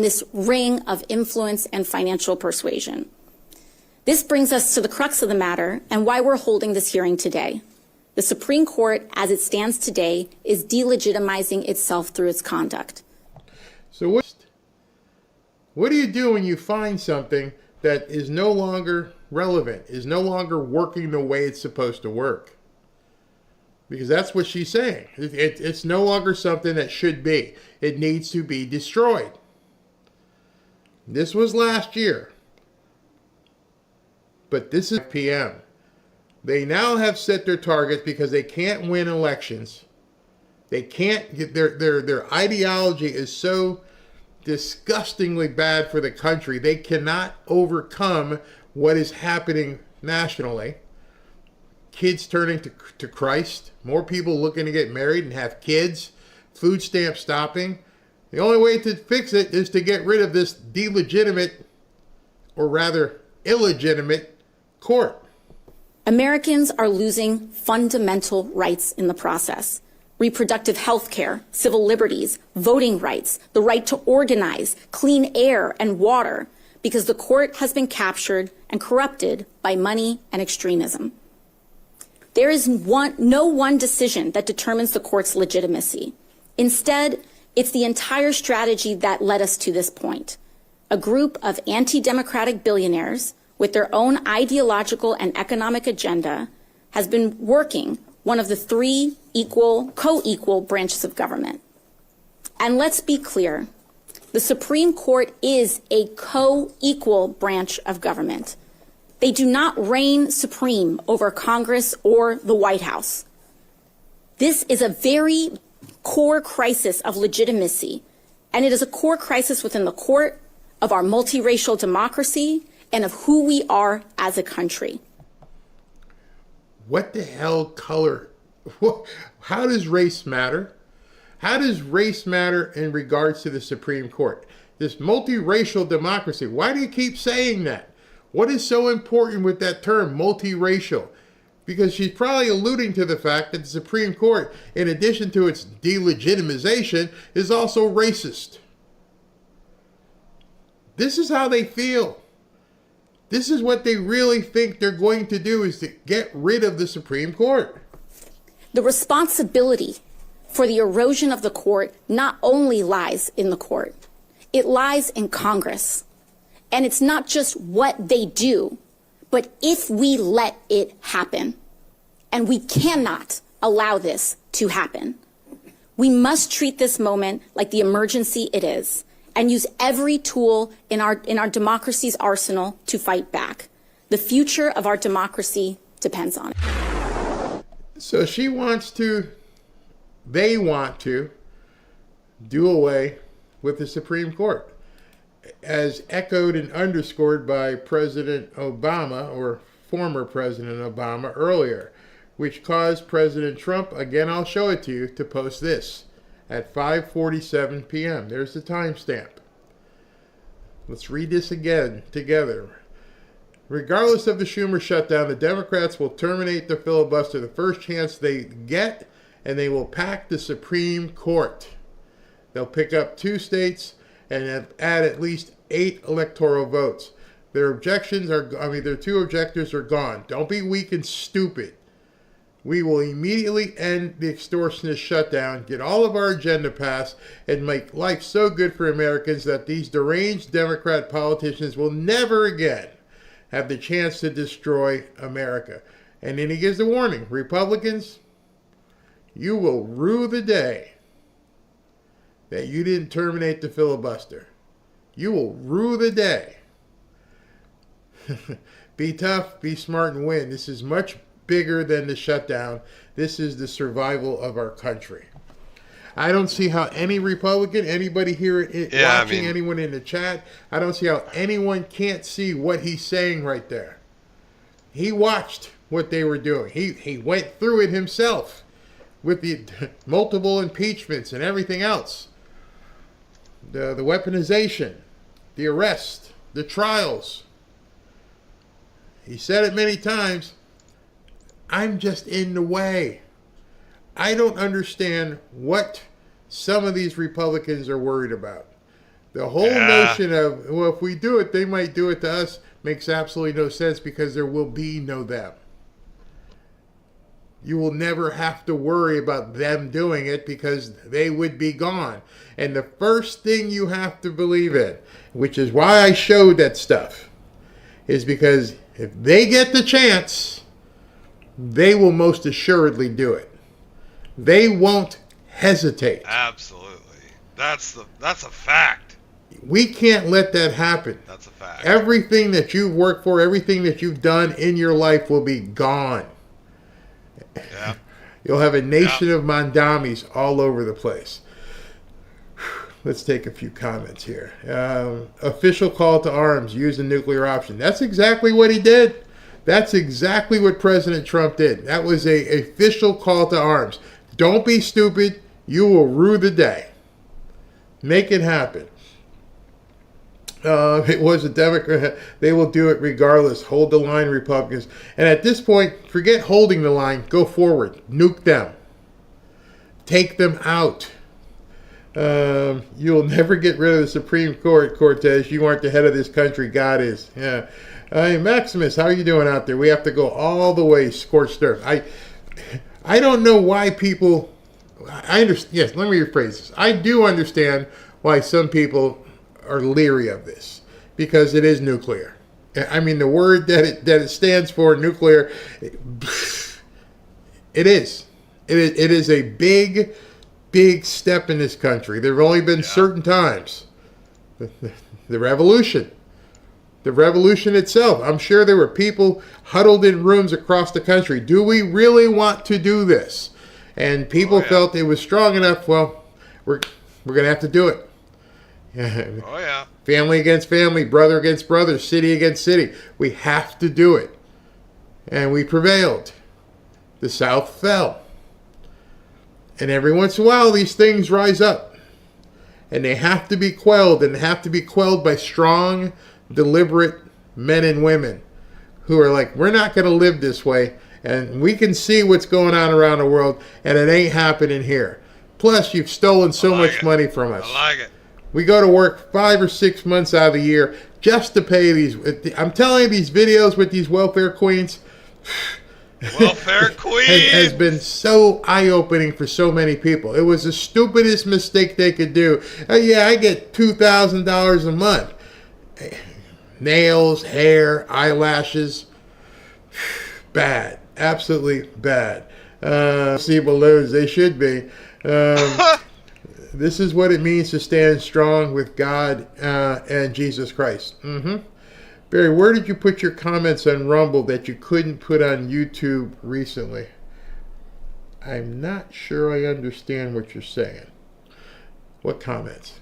this ring of influence and financial persuasion. This brings us to the crux of the matter and why we're holding this hearing today. The Supreme Court, as it stands today, is delegitimizing itself through its conduct. So what do you do when you find something that is no longer relevant, is no longer working the way it's supposed to work? Because that's what she's saying. It's no longer something that should be. It needs to be destroyed. This was last year. But this is PM. They now have set their targets because they can't win elections. They can't get their ideology is so disgustingly bad for the country. They cannot overcome what is happening nationally. Kids turning to Christ, more people looking to get married and have kids, food stamps stopping. The only way to fix it is to get rid of this delegitimate, or rather illegitimate, court. Americans are losing fundamental rights in the process. Reproductive health care, civil liberties, voting rights, the right to organize, clean air and water, because the court has been captured and corrupted by money and extremism. There is no one decision that determines the court's legitimacy. Instead, it's the entire strategy that led us to this point. A group of anti-democratic billionaires with their own ideological and economic agenda has been working one of the three co-equal branches of government. And let's be clear, the Supreme Court is a co-equal branch of government. They do not reign supreme over Congress or the White House. This is a very core crisis of legitimacy, and it is a core crisis within the court, of our multiracial democracy, and of who we are as a country. What the hell color? How does race matter? How does race matter in regards to the Supreme Court? This multiracial democracy, why do you keep saying that? What is so important with that term, multiracial? Because she's probably alluding to the fact that the Supreme Court, in addition to its delegitimization, is also racist. This is how they feel. This is what they really think they're going to do, is to get rid of the Supreme Court. The responsibility for the erosion of the court not only lies in the court, it lies in Congress. And it's not just what they do, but if we let it happen. And we cannot allow this to happen. We must treat this moment like the emergency it is and use every tool in our democracy's arsenal to fight back. The future of our democracy depends on it. So they want to do away with the Supreme Court, as echoed and underscored by President Obama, or former President Obama, earlier, which caused President Trump, again I'll show it to you, to post this at 5:47 p.m. There's the timestamp. Let's read this again together. Regardless of the Schumer shutdown, the Democrats will terminate the filibuster the first chance they get, and they will pack the Supreme Court. They'll pick up 2 states and add at least 8 electoral votes. Their 2 objectives are gone. Don't be weak and stupid. We will immediately end the extortionist shutdown, get all of our agenda passed, and make life so good for Americans that these deranged Democrat politicians will never again have the chance to destroy America. And then he gives the warning, Republicans, you will rue the day that you didn't terminate the filibuster. You will rue the day. Be tough, be smart, and win. This is much bigger than the shutdown. This is the survival of our country. I don't see how any Republican, anybody here watching, anyone in the chat, I don't see how anyone can't see what he's saying right there. He watched what they were doing. He went through it himself with the multiple impeachments and everything else. The weaponization, the arrest, the trials. He said it many times. I'm just in the way. I don't understand what some of these Republicans are worried about. The whole notion of, well, if we do it, they might do it to us, makes absolutely no sense because there will be no them. You will never have to worry about them doing it because they would be gone. And the first thing you have to believe in, which is why I showed that stuff, is because if they get the chance, they will most assuredly do it. They won't hesitate. Absolutely. That's a fact. We can't let that happen. That's a fact. Everything that you've worked for, everything that you've done in your life will be gone. Yeah. You'll have a nation of Mandamis all over the place. Let's take a few comments here. Official call to arms, use the nuclear option. That's exactly what he did. That's exactly what President Trump did. That was a official call to arms. Don't be stupid. You will rue the day. Make it happen. It was a Democrat. They will do it regardless. Hold the line, Republicans. And at this point, forget holding the line. Go forward. Nuke them. Take them out. You'll never get rid of the Supreme Court, Cortez. You aren't the head of this country. God is. Yeah. Hey, Maximus, how are you doing out there? We have to go all the way scorched earth. I don't know why people... I understand. Yes, let me rephrase this. I do understand why some people are leery of this because it is nuclear. I mean, the word that it stands for, nuclear, it is. It is a big step in this country. There have only been certain times. The revolution. The revolution itself. I'm sure there were people huddled in rooms across the country. Do we really want to do this? And people felt it was strong enough. Well, we're going to have to do it. Oh, yeah. Family against family, brother against brother, city against city. We have to do it. And we prevailed. The South fell. And every once in a while, these things rise up. And they have to be quelled, and they have to be quelled by strong, deliberate men and women who are like, we're not going to live this way. And we can see what's going on around the world, and it ain't happening here. Plus, you've stolen so much money from us. I like it. We go to work 5 or 6 months out of the year just to pay these. I'm telling you, these videos with these welfare queens. Welfare queens has been so eye-opening for so many people. It was the stupidest mistake they could do. Yeah, I get $2,000 a month. Nails, hair, eyelashes. Bad. Absolutely bad. See balloons. They should be. This is what it means to stand strong with God and Jesus Christ. Barry, where did you put your comments on Rumble that you couldn't put on YouTube recently? I'm not sure I understand what you're saying. What comments?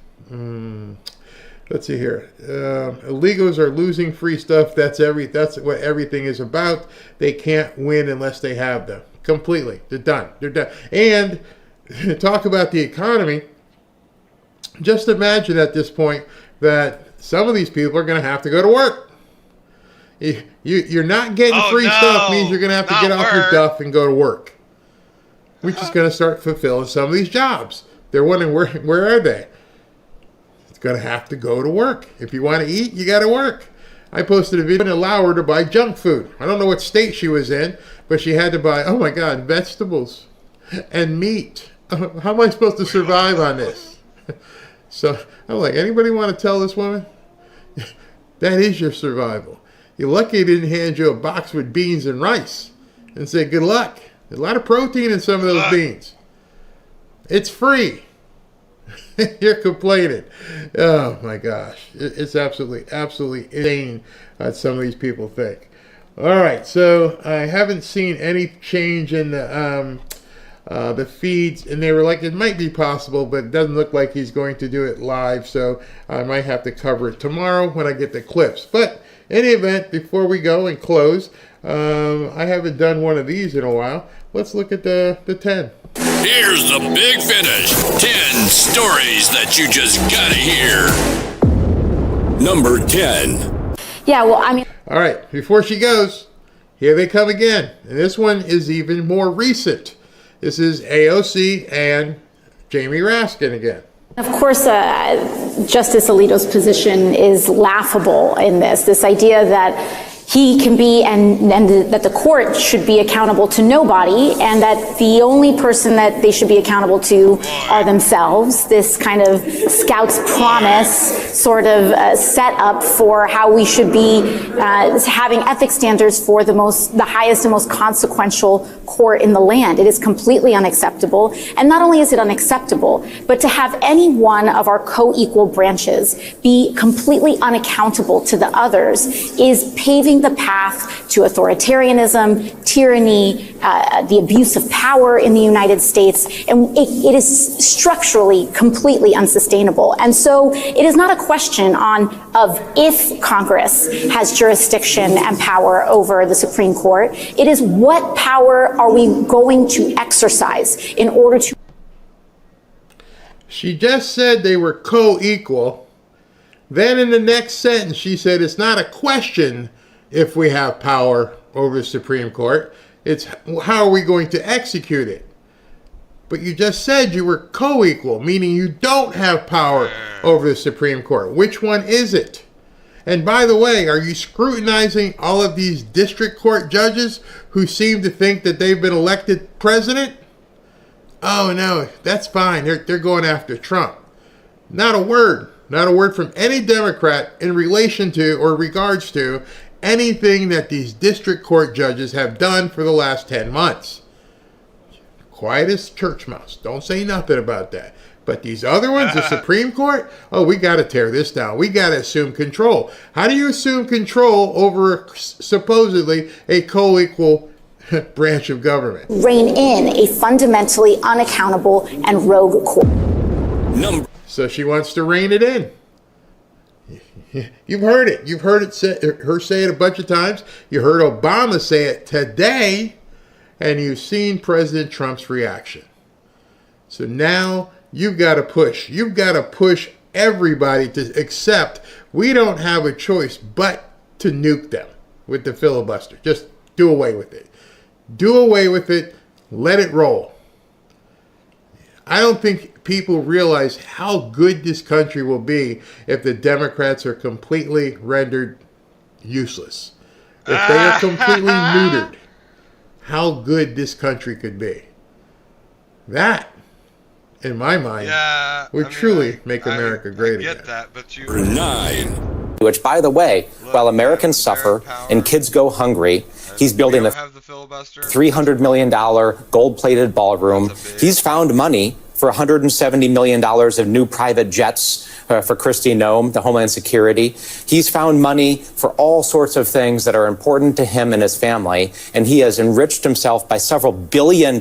Let's see here. Illegals are losing free stuff. That's what everything is about. They can't win unless they have them. Completely. They're done. They're done. And talk about the economy. Just imagine at this point that some of these people are going to have to go to work. You're not getting free stuff means you're going to have to get off your duff and go to work. We're just going to start fulfilling some of these jobs. They're wondering, where are they? It's going to have to go to work. If you want to eat, you got to work. I posted a video and allow her to buy junk food. I don't know what state she was in, but she had to buy, oh my God, vegetables and meat. How am I supposed to survive on this? So I'm like, anybody want to tell this woman? That is your survival. You're lucky they didn't hand you a box with beans and rice and say, good luck. There's a lot of protein in some of those beans. It's free. You're complaining. Oh my gosh. It's absolutely insane what some of these people think. All right. So I haven't seen any change in the feeds, and they were like, it might be possible, but it doesn't look like he's going to do it live, so I might have to cover it tomorrow when I get the clips. But in any event, before we go and close, I haven't done one of these in a while. Let's look at the 10. Here's the big finish. 10 stories that you just gotta hear. Number 10. Yeah, well, I mean... All right, before she goes, here they come again. And this one is even more recent. This is AOC and Jamie Raskin again. Of course, Justice Alito's position is laughable in this idea that he can be, and that the court should be accountable to nobody, and that the only person that they should be accountable to are themselves. This kind of Scout's promise sort of setup for how we should be having ethics standards for the highest and most consequential court in the land. It is completely unacceptable. And not only is it unacceptable, but to have any one of our co-equal branches be completely unaccountable to the others is paving the path to authoritarianism, tyranny, the abuse of power in the United States, and it is structurally completely unsustainable. And so it is not a question of if Congress has jurisdiction and power over the Supreme Court. It is what power are we going to exercise in order to... She just said they were co-equal. Then in the next sentence, she said it's not a question if we have power over the Supreme Court. It's how are we going to execute it? But you just said you were co-equal, meaning you don't have power over the Supreme Court. Which one is it? And by the way, are you scrutinizing all of these district court judges who seem to think that they've been elected president? Oh no, that's fine. They're going after Trump. Not a word from any Democrat in relation to or regards to anything that these district court judges have done for the last 10 months. Quiet as church mouse. Don't say nothing about that. But these other ones, the Supreme Court, oh, we got to tear this down. We got to assume control. How do you assume control over supposedly a co-equal branch of government? Rein in a fundamentally unaccountable and rogue court. So she wants to rein it in. You've heard it. You've heard her say it a bunch of times. You heard Obama say it today, and you've seen President Trump's reaction. So now you've got to push. You've got to push everybody to accept we don't have a choice but to nuke them with the filibuster. Just do away with it. Do away with it. Let it roll. I don't think people realize how good this country will be if the Democrats are completely rendered useless. If they are completely neutered, how good this country could be. That, in my mind, would truly make America great again. I get that, but you... 9. Which, by the way, while Americans suffer and kids go hungry, he's building a $300 million gold-plated ballroom. He's found money for $170 million of new private jets for Kristi Noem, the Homeland Security. He's found money for all sorts of things that are important to him and his family, and he has enriched himself by several $billion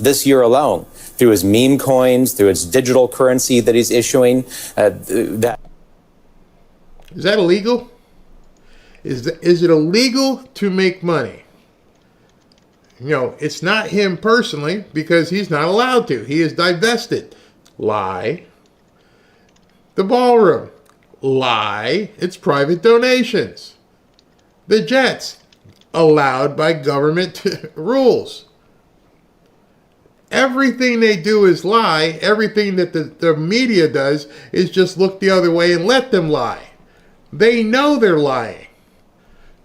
this year alone through his meme coins, through his digital currency that he's issuing. Is that illegal? Is it illegal to make money? You know, it's not him personally because he's not allowed to. He is divested. Lie. The ballroom. Lie. It's private donations. The jets. Allowed by government rules. Everything they do is lie. Everything that the media does is just look the other way and let them lie. They know they're lying.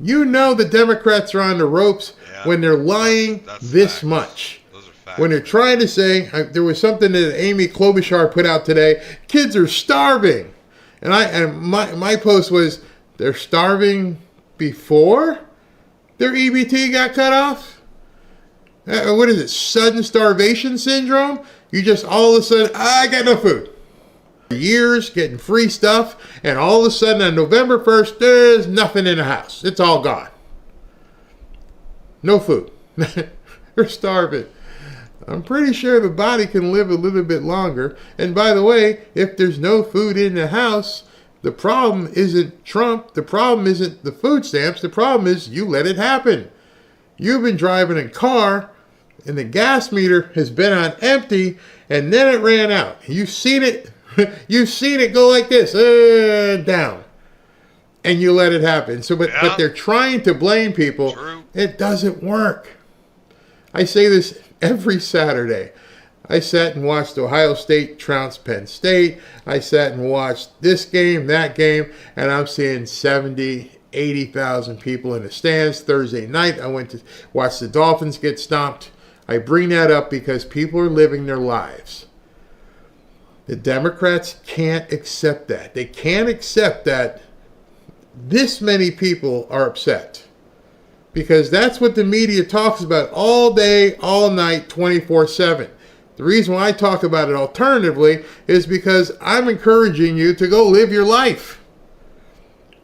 You know the Democrats are on the ropes when they're lying this much. Those are facts. When they're trying to say, there was something that Amy Klobuchar put out today, kids are starving. And my post was, they're starving before their EBT got cut off? What is it, sudden starvation syndrome? You just all of a sudden, I got no food. Years getting free stuff, and all of a sudden on November 1st, there's nothing in the house. It's all gone. No food. They're starving. I'm pretty sure the body can live a little bit longer. And by the way, if there's no food in the house, the problem isn't Trump. The problem isn't the food stamps. The problem is you let it happen. You've been driving a car, and the gas meter has been on empty, and then it ran out. You've seen it. You've seen it go like this, down, and you let it happen. So, but they're trying to blame people. True. It doesn't work. I say this every Saturday. I sat and watched Ohio State trounce Penn State. I sat and watched this game, that game, and I'm seeing 70, 80,000 people in the stands. Thursday night, I went to watch the Dolphins get stomped. I bring that up because people are living their lives. The Democrats can't accept that. They can't accept that this many people are upset. Because that's what the media talks about all day, all night, 24/7. The reason why I talk about it alternatively is because I'm encouraging you to go live your life.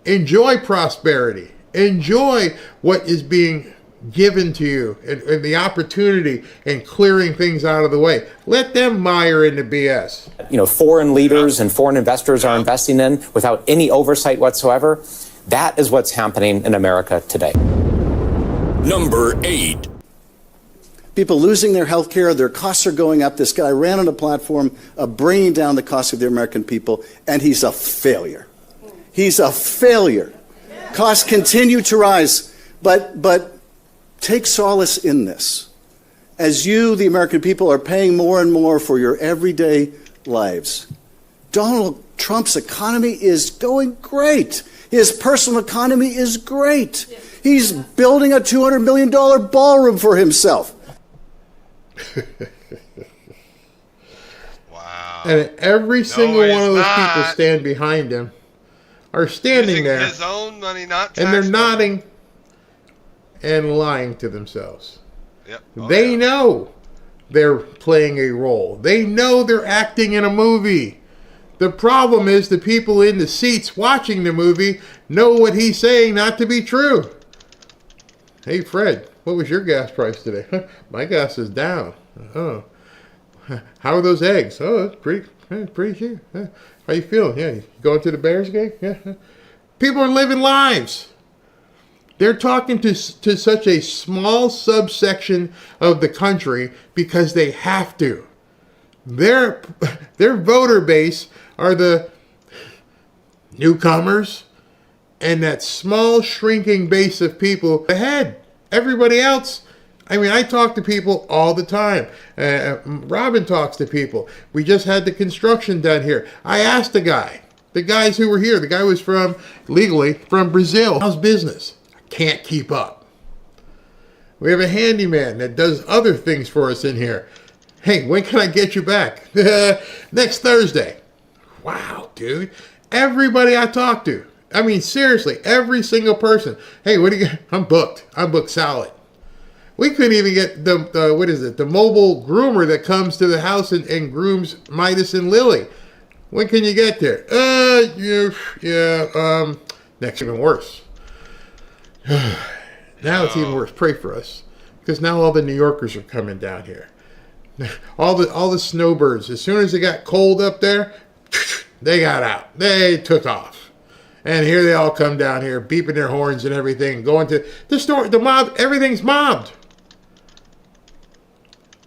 Enjoy prosperity. Enjoy what is being given to you and the opportunity and clearing things out of the way. Let them mire into BS. Foreign leaders and foreign investors are investing in without any oversight whatsoever. That is what's happening in America today. Number 8. People losing their health care, their costs are going up. This guy ran on a platform of bringing down the cost of the American people, and he's a failure. He's a failure. Costs continue to rise, but take solace in this. As you, the American people, are paying more and more for your everyday lives, Donald Trump's economy is going great. His personal economy is great. He's building a $200 million ballroom for himself. Wow. And every single one of those people stand behind him are standing there. His own money, not and they're nodding and lying to themselves. Yep. They know they're playing a role. They know they're acting in a movie. The problem is the people in the seats watching the movie know what he's saying not to be true. Hey, Fred, what was your gas price today? My gas is down. Oh. How are those eggs? Oh, it's pretty cheap. How you feeling? Yeah, you going to the Bears game? Yeah. People are living lives. They're talking to such a small subsection of the country because they have to. Their voter base are the newcomers and that small shrinking base of people ahead. Everybody else, I talk to people all the time. Robin talks to people. We just had the construction done here. I asked the guys who were here, the guy was legally from Brazil. How's business? I can't keep up. We have a handyman that does other things for us in here. Hey, when can I get you back? Next Thursday. Wow, dude. Everybody I talk to. Seriously, every single person. Hey, what do you get? I'm booked solid. We couldn't even get the mobile groomer that comes to the house and grooms Midas and Lily. When can you get there? Next, even worse. Now it's even worse. Pray for us. Because now all the New Yorkers are coming down here. All the snowbirds, as soon as it got cold up there, they got out. They took off. And here they all come down here, beeping their horns and everything, going to the store, the mob, everything's mobbed.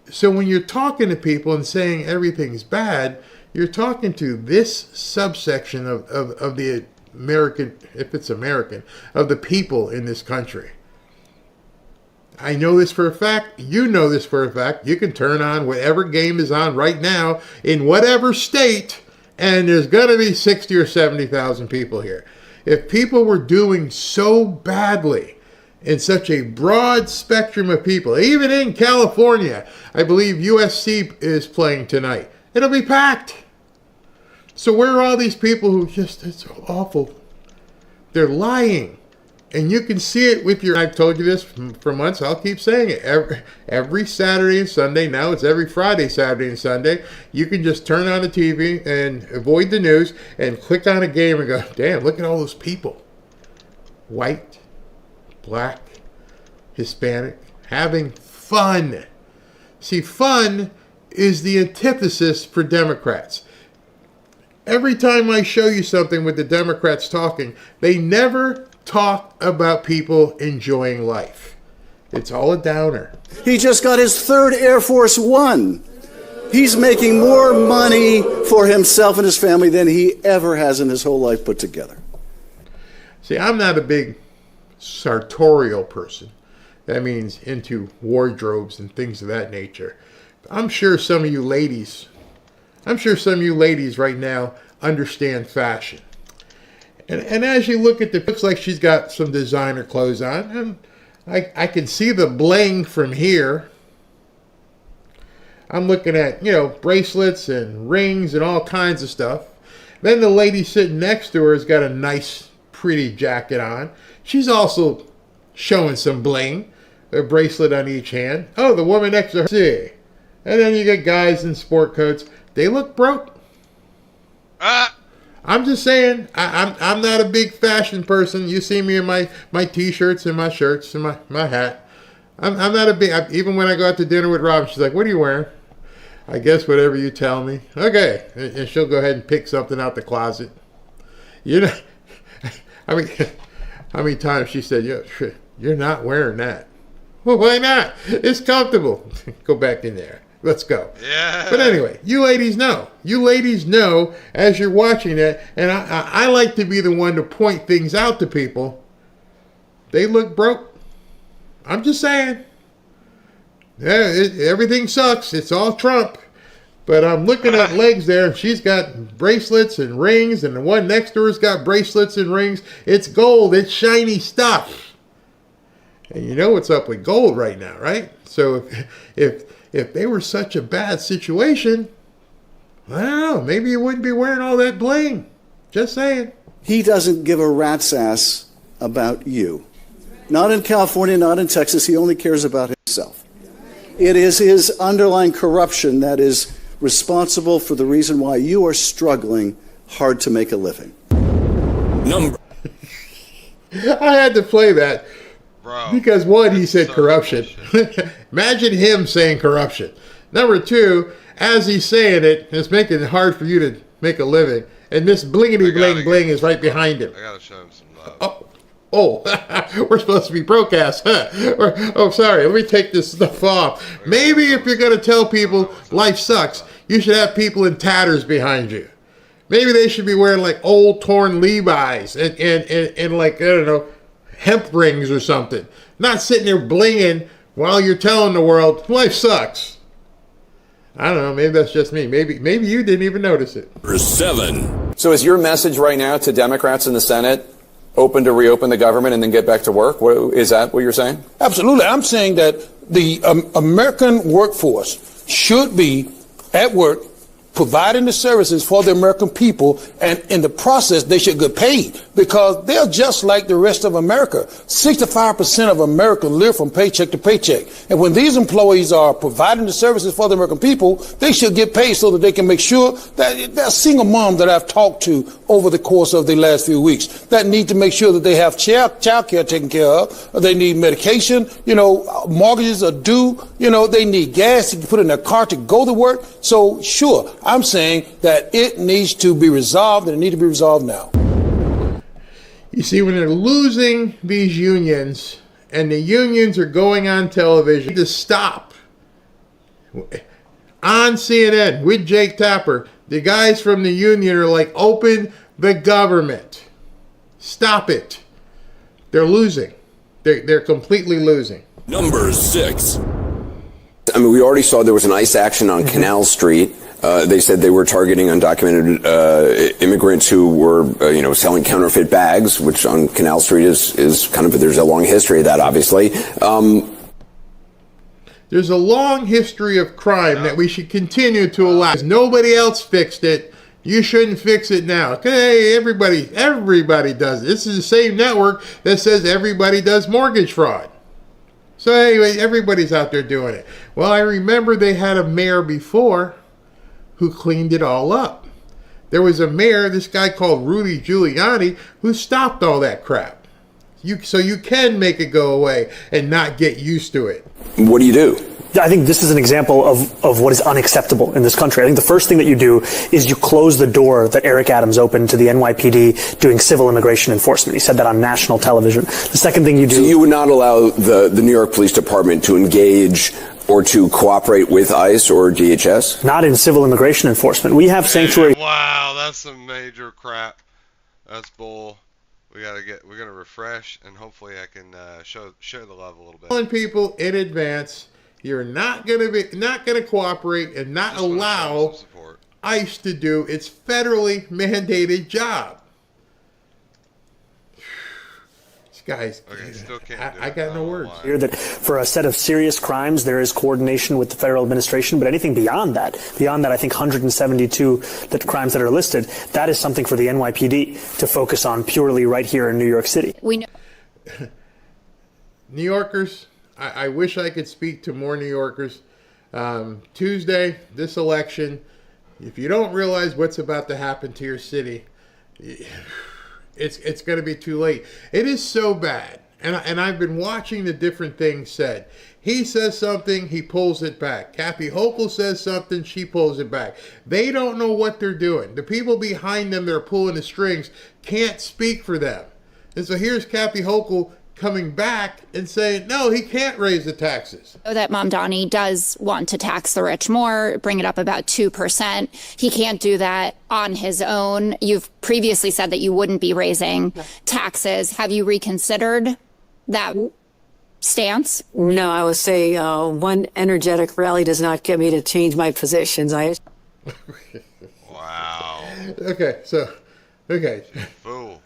So when you're talking to people and saying everything's bad, you're talking to this subsection of the American, if it's American, of the people in this country. I know this for a fact. You know this for a fact. You can turn on whatever game is on right now in whatever state, and there's going to be 60 or 70,000 people here. If people were doing so badly in such a broad spectrum of people, even in California, I believe USC is playing tonight. It'll be packed. So where are all these people who it's awful. They're lying. And you can see it with I've told you this for months, I'll keep saying it. Every Saturday and Sunday, now it's every Friday, Saturday and Sunday, you can just turn on the TV and avoid the news and click on a game and go, damn, look at all those people. White, black, Hispanic, having fun. See, fun is the antithesis for Democrats. Every time I show you something with the Democrats talking, they never talk about people enjoying life. It's all a downer. He just got his third Air Force One. He's making more money for himself and his family than he ever has in his whole life put together. See, I'm not a big sartorial person. That means into wardrobes and things of that nature. I'm sure some of you ladies right now understand fashion. And as you look at looks like she's got some designer clothes on, and I can see the bling from here. I'm looking at, bracelets and rings and all kinds of stuff. Then the lady sitting next to her has got a nice, pretty jacket on. She's also showing some bling, a bracelet on each hand. Oh, the woman next to her. See. And then you get guys in sport coats. They look broke. I'm just saying, I'm not a big fashion person. You see me in my t-shirts and my shirts and my hat. I'm not a big, even when I go out to dinner with Robin, she's like, what are you wearing? I guess whatever you tell me. Okay. And she'll go ahead and pick something out the closet. I mean, how many times she said, you're not wearing that. Well, why not? It's comfortable. Go back in there. Let's go. Yeah. But anyway, you ladies know. You ladies know as you're watching it, and I like to be the one to point things out to people. They look broke. I'm just saying. Yeah, everything sucks. It's all Trump. But I'm looking at legs there. She's got bracelets and rings, and the one next to her's got bracelets and rings. It's gold. It's shiny stuff. And you know what's up with gold right now, right? So if they were such a bad situation, I don't know, maybe you wouldn't be wearing all that bling. Just saying. He doesn't give a rat's ass about you. Not in California, not in Texas. He only cares about himself. It is his underlying corruption that is responsible for the reason why you are struggling hard to make a living. I had to play that. Bro, because one, he said so corruption. Imagine him saying corruption. Number two, as he's saying it, it's making it hard for you to make a living. And this blingity bling bling is right behind him. I gotta show him some love. Oh, we're supposed to be broadcast, huh? Oh, sorry. Let me take this stuff off. Maybe if you're going to tell people life sucks, you should have people in tatters behind you. Maybe they should be wearing like old torn Levi's and like, I don't know, hemp rings or something. Not sitting there blinging while you're telling the world life sucks. I don't know. Maybe that's just me. Maybe you didn't even notice it. Number 7. So is your message right now to Democrats in the Senate open to reopen the government and then get back to work? Is that what you're saying? Absolutely. I'm saying that the American workforce should be at work providing the services for the American people, and in the process, they should get paid because they're just like the rest of America. 65% of America live from paycheck to paycheck. And when these employees are providing the services for the American people, they should get paid so that they can make sure that there are single moms that I've talked to over the course of the last few weeks that need to make sure that they have child care taken care of. They need medication, mortgages are due, they need gas to put in their car to go to work. So sure, I'm saying that it needs to be resolved, and it needs to be resolved now. You see, when they're losing these unions, and the unions are going on television to stop. On CNN with Jake Tapper, the guys from the union are like, open the government. Stop it. They're losing. They're completely losing. Number 6. I mean, we already saw there was an ICE action on Canal Street. They said they were targeting undocumented immigrants who were, selling counterfeit bags, which on Canal Street is kind of, there's a long history of that, obviously. There's a long history of crime that we should continue to allow. Nobody else fixed it. You shouldn't fix it now. Okay, everybody does it. This is the same network that says everybody does mortgage fraud. So anyway, everybody's out there doing it. Well, I remember they had a mayor before who cleaned it all up. There was a mayor, this guy called Rudy Giuliani, who stopped all that crap. So you can make it go away and not get used to it. What do you do? I think this is an example of what is unacceptable in this country. I think the first thing that you do is you close the door that Eric Adams opened to the NYPD doing civil immigration enforcement. He said that on national television. The second thing you do... So you would not allow the New York Police Department to engage or to cooperate with ICE or DHS? Not in civil immigration enforcement. We have sanctuary... Wow, that's some major crap. That's bull. We're gonna refresh, and hopefully I can show the love a little bit. Telling people in advance, You're not gonna cooperate and not allow ICE to do its federally mandated job. These guys, Okay, still can't do I it. got no words. Here that for a set of serious crimes, there is coordination with the federal administration, but anything beyond that, I think 172 crimes that are listed, that is something for the NYPD to focus on purely right here in New York City. We know. New Yorkers, I wish I could speak to more New Yorkers. Tuesday, this election, if you don't realize what's about to happen to your city, it's going to be too late. It is so bad. And I've been watching the different things said. He says something, he pulls it back. Kathy Hochul says something, she pulls it back. They don't know what they're doing. The people behind them that are pulling the strings can't speak for them. And so here's Kathy Hochul coming back and saying, no, he can't raise the taxes. That Mamdani does want to tax the rich more, bring it up about 2%. He can't do that on his own. You've previously said that you wouldn't be raising taxes. Have you reconsidered that stance? No, I would say one energetic rally does not get me to change my positions. Wow. Okay. Fool.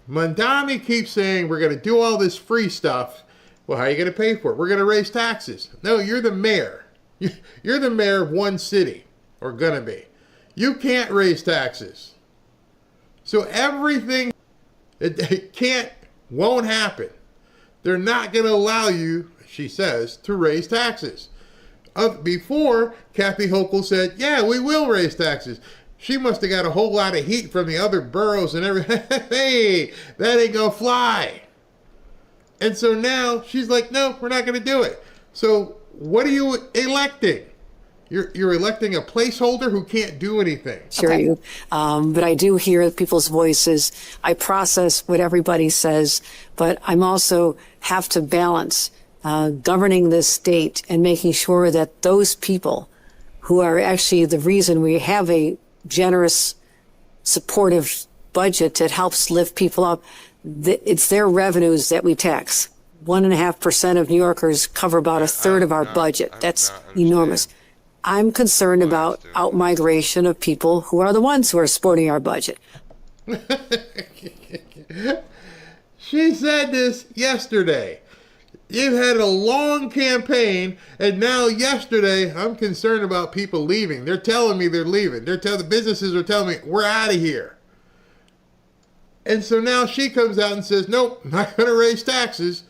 Mamdani keeps saying we're going to do all this free stuff. Well, how are you going to pay for it? We're going to raise taxes. No, you're the mayor. You're the mayor of one city, or going to be. You can't raise taxes. So everything, it won't happen. They're not going to allow you, she says, to raise taxes. Before, Kathy Hochul said, yeah, we will raise taxes. She must have got a whole lot of heat from the other boroughs and everything. Hey, that ain't gonna fly. And so now she's like, no, we're not gonna do it. So what are you electing? You're electing a placeholder who can't do anything. Hear you, but I do hear people's voices. I process what everybody says, but I'm also have to balance governing this state and making sure that those people who are actually the reason we have a generous, supportive budget that helps lift people up. It's their revenues that we tax. 1.5% of New Yorkers cover about a third of our budget. That's enormous. I'm concerned about out-migration of people who are the ones who are supporting our budget. She said this yesterday. You've had a long campaign, and now yesterday, I'm concerned about people leaving. They're telling me they're leaving. The businesses are telling me, we're out of here. And so now she comes out and says, nope, not going to raise taxes.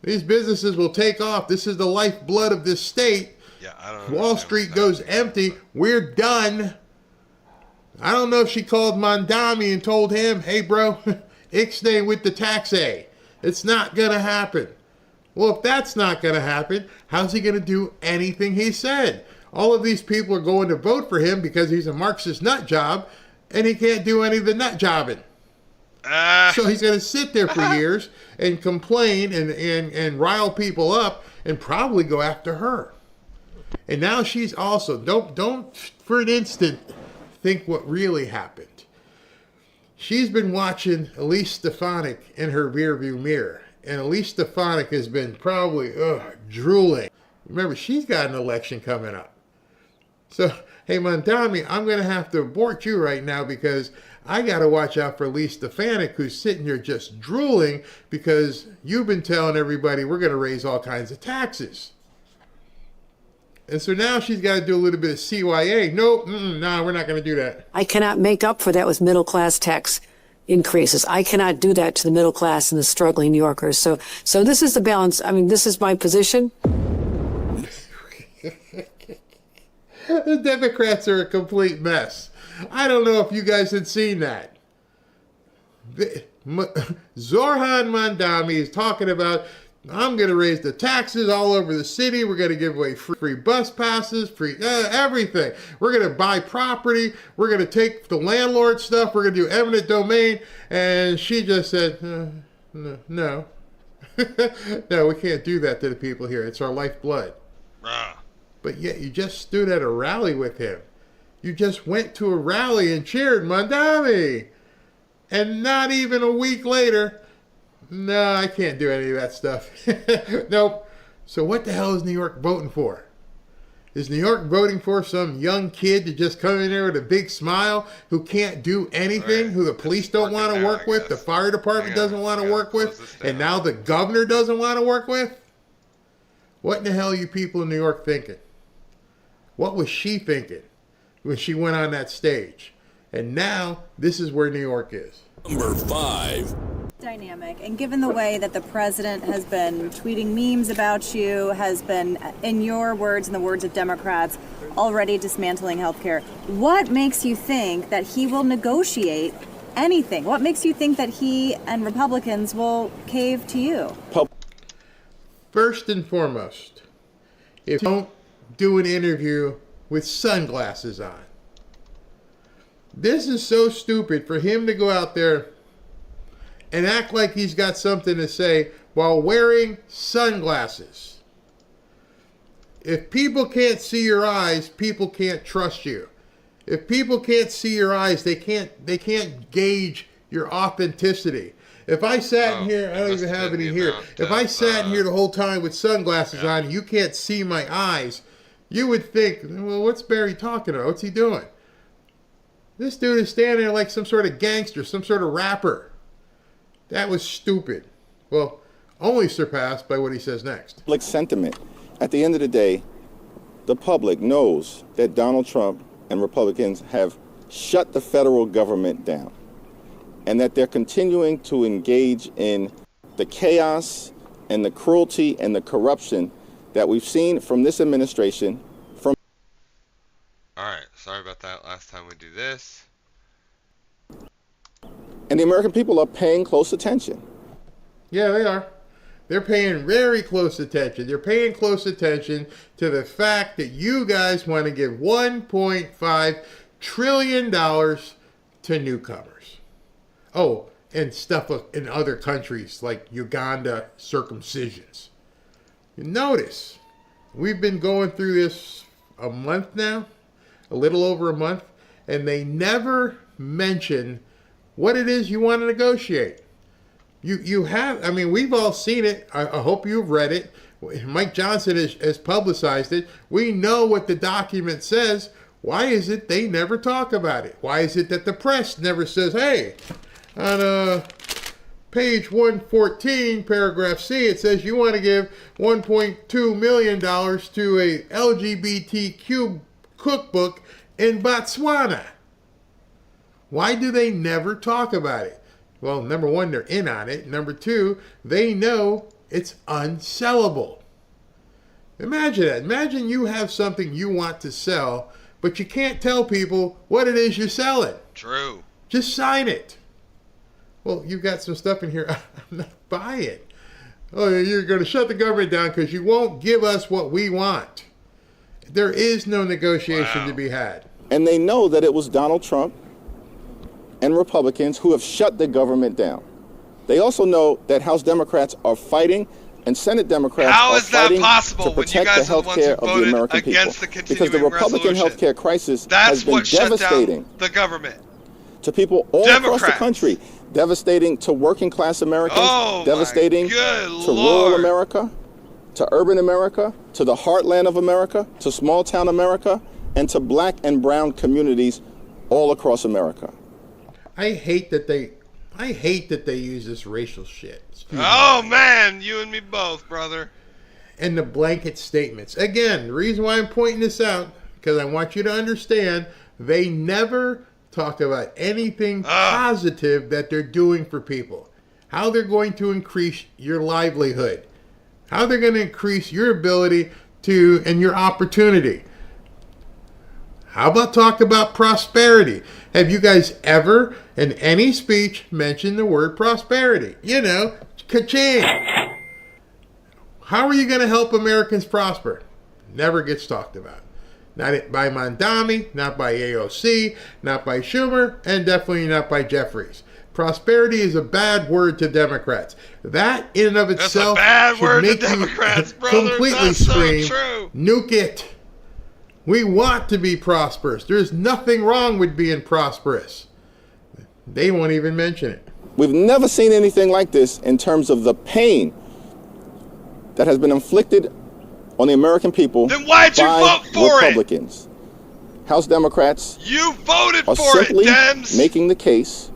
These businesses will take off. This is the lifeblood of this state. Yeah, I don't Wall Street goes empty. We're done. I don't know if she called Mamdani and told him, hey, bro, ixnay with the tax A. It's not going to happen. Well, if that's not going to happen, how's he going to do anything he said? All of these people are going to vote for him because he's a Marxist nut job, and he can't do any of the nut jobbing. So he's going to sit there for years and complain and rile people up and probably go after her. And now she's also, don't for an instant think what really happened. She's been watching Elise Stefanik in her rearview mirror. And Elise Stefanik has been probably drooling. Remember, she's got an election coming up. So, hey, Mamdani, I'm going to have to abort you right now because I got to watch out for Elise Stefanik, who's sitting here just drooling because you've been telling everybody we're going to raise all kinds of taxes. And so now she's got to do a little bit of CYA. Nope, no, we're not going to do that. I cannot make up for that with middle-class tax increases. I cannot do that to the middle class and the struggling New Yorkers. So this is the balance. I mean, this is my position. The Democrats are a complete mess. I don't know if you guys had seen that. Zoran Mamdani is talking about, I'm going to raise the taxes all over the city. We're going to give away free bus passes, free everything. We're going to buy property. We're going to take the landlord stuff. We're going to do eminent domain. And she just said, no. No, we can't do that to the people here. It's our lifeblood. But yet you just stood at a rally with him. You just went to a rally and cheered Mamdani. And not even a week later, no, I can't do any of that stuff. Nope. So what the hell is New York voting for? Is New York voting for some young kid to just come in there with a big smile who can't do anything, who the police don't want to work with, the fire department doesn't want to work with, and now the governor doesn't want to work with? What in the hell are you people in New York thinking? What was she thinking when she went on that stage? And now this is where New York is. Number 5. Dynamic, and given the way that the president has been tweeting memes about you, has been, in your words and the words of Democrats, already dismantling healthcare, what makes you think that he will negotiate anything? What makes you think that he and Republicans will cave to you? First and foremost, if you don't do an interview with sunglasses on. This is so stupid for him to go out there and act like he's got something to say while wearing sunglasses. If people can't see your eyes, people can't trust you. If people can't see your eyes, they can't gauge your authenticity. If I sat in here, I don't even have any here. If I sat in here the whole time with sunglasses on and you can't see my eyes, you would think, well, what's Barry talking about? What's he doing? This dude is standing there like some sort of gangster, some sort of rapper. That was stupid. Well, only surpassed by what he says next. Public sentiment. At the end of the day, the public knows that Donald Trump and Republicans have shut the federal government down, and that they're continuing to engage in the chaos and the cruelty and the corruption that we've seen from this administration. Alright, sorry about that. Last time we do this. And the American people are paying close attention. Yeah, they are. They're paying very close attention. They're paying close attention to the fact that you guys want to give $1.5 trillion to newcomers. Oh, and stuff in other countries like Uganda, circumcisions. You notice, we've been going through this a month now, a little over a month, and they never mention what it is you want to negotiate. You have, I mean, we've all seen it. I hope you've read it. Mike Johnson has publicized it. We know what the document says. Why is it they never talk about it? Why is it that the press never says, hey, on page 114, paragraph C, it says you want to give $1.2 million to a LGBTQ cookbook in Botswana? Why do they never talk about it? Well, number one, they're in on it. Number two, they know it's unsellable. Imagine that. Imagine you have something you want to sell, but you can't tell people what it is you're selling. True. Just sign it. Well, you've got some stuff in here. I'm not buying it. Oh, you're going to shut the government down because you won't give us what we want. There is no negotiation to be had. And they know that it was Donald Trump and Republicans who have shut the government down. They also know that House Democrats are fighting and Senate Democrats are fighting to protect the health care of the American people. Because the Republican health care crisis has been devastating the government to people all across the country. Devastating to working class Americans, devastating to rural America, to urban America, to the heartland of America, to small town America, and to black and brown communities all across America. I hate that they use this racial shit. Oh man, you and me both, brother. And the blanket statements. Again, the reason why I'm pointing this out, because I want you to understand, they never talk about anything positive that they're doing for people. How they're going to increase your livelihood. How they're going to increase your ability to and your opportunity. How about talk about prosperity? Have you guys ever, in any speech, mentioned the word prosperity? You know, ka-ching. How are you going to help Americans prosper? Never gets talked about. Not by Mondami, not by AOC, not by Schumer, and definitely not by Jeffries. Prosperity is a bad word to Democrats. That in and of itself should make you completely scream, nuke it. We want to be prosperous. There's nothing wrong with being prosperous. They won't even mention it. We've never seen anything like this in terms of the pain that has been inflicted on the American people Then why'd you by vote for Republicans. House Democrats You voted are for it, simply Dems! making the case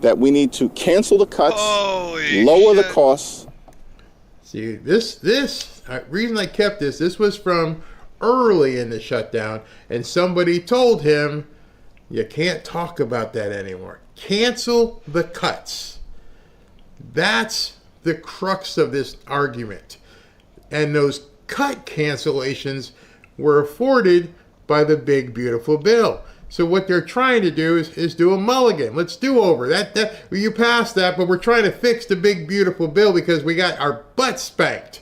that we need to cancel the cuts, Holy lower the shit. costs. See, this reason I kept this was from early in the shutdown, and somebody told him, you can't talk about that anymore. Cancel the cuts. That's the crux of this argument. And those cut cancellations were afforded by the big, beautiful bill. So what they're trying to do is do a mulligan. Let's do over. You passed that, but we're trying to fix the big, beautiful bill because we got our butts spanked.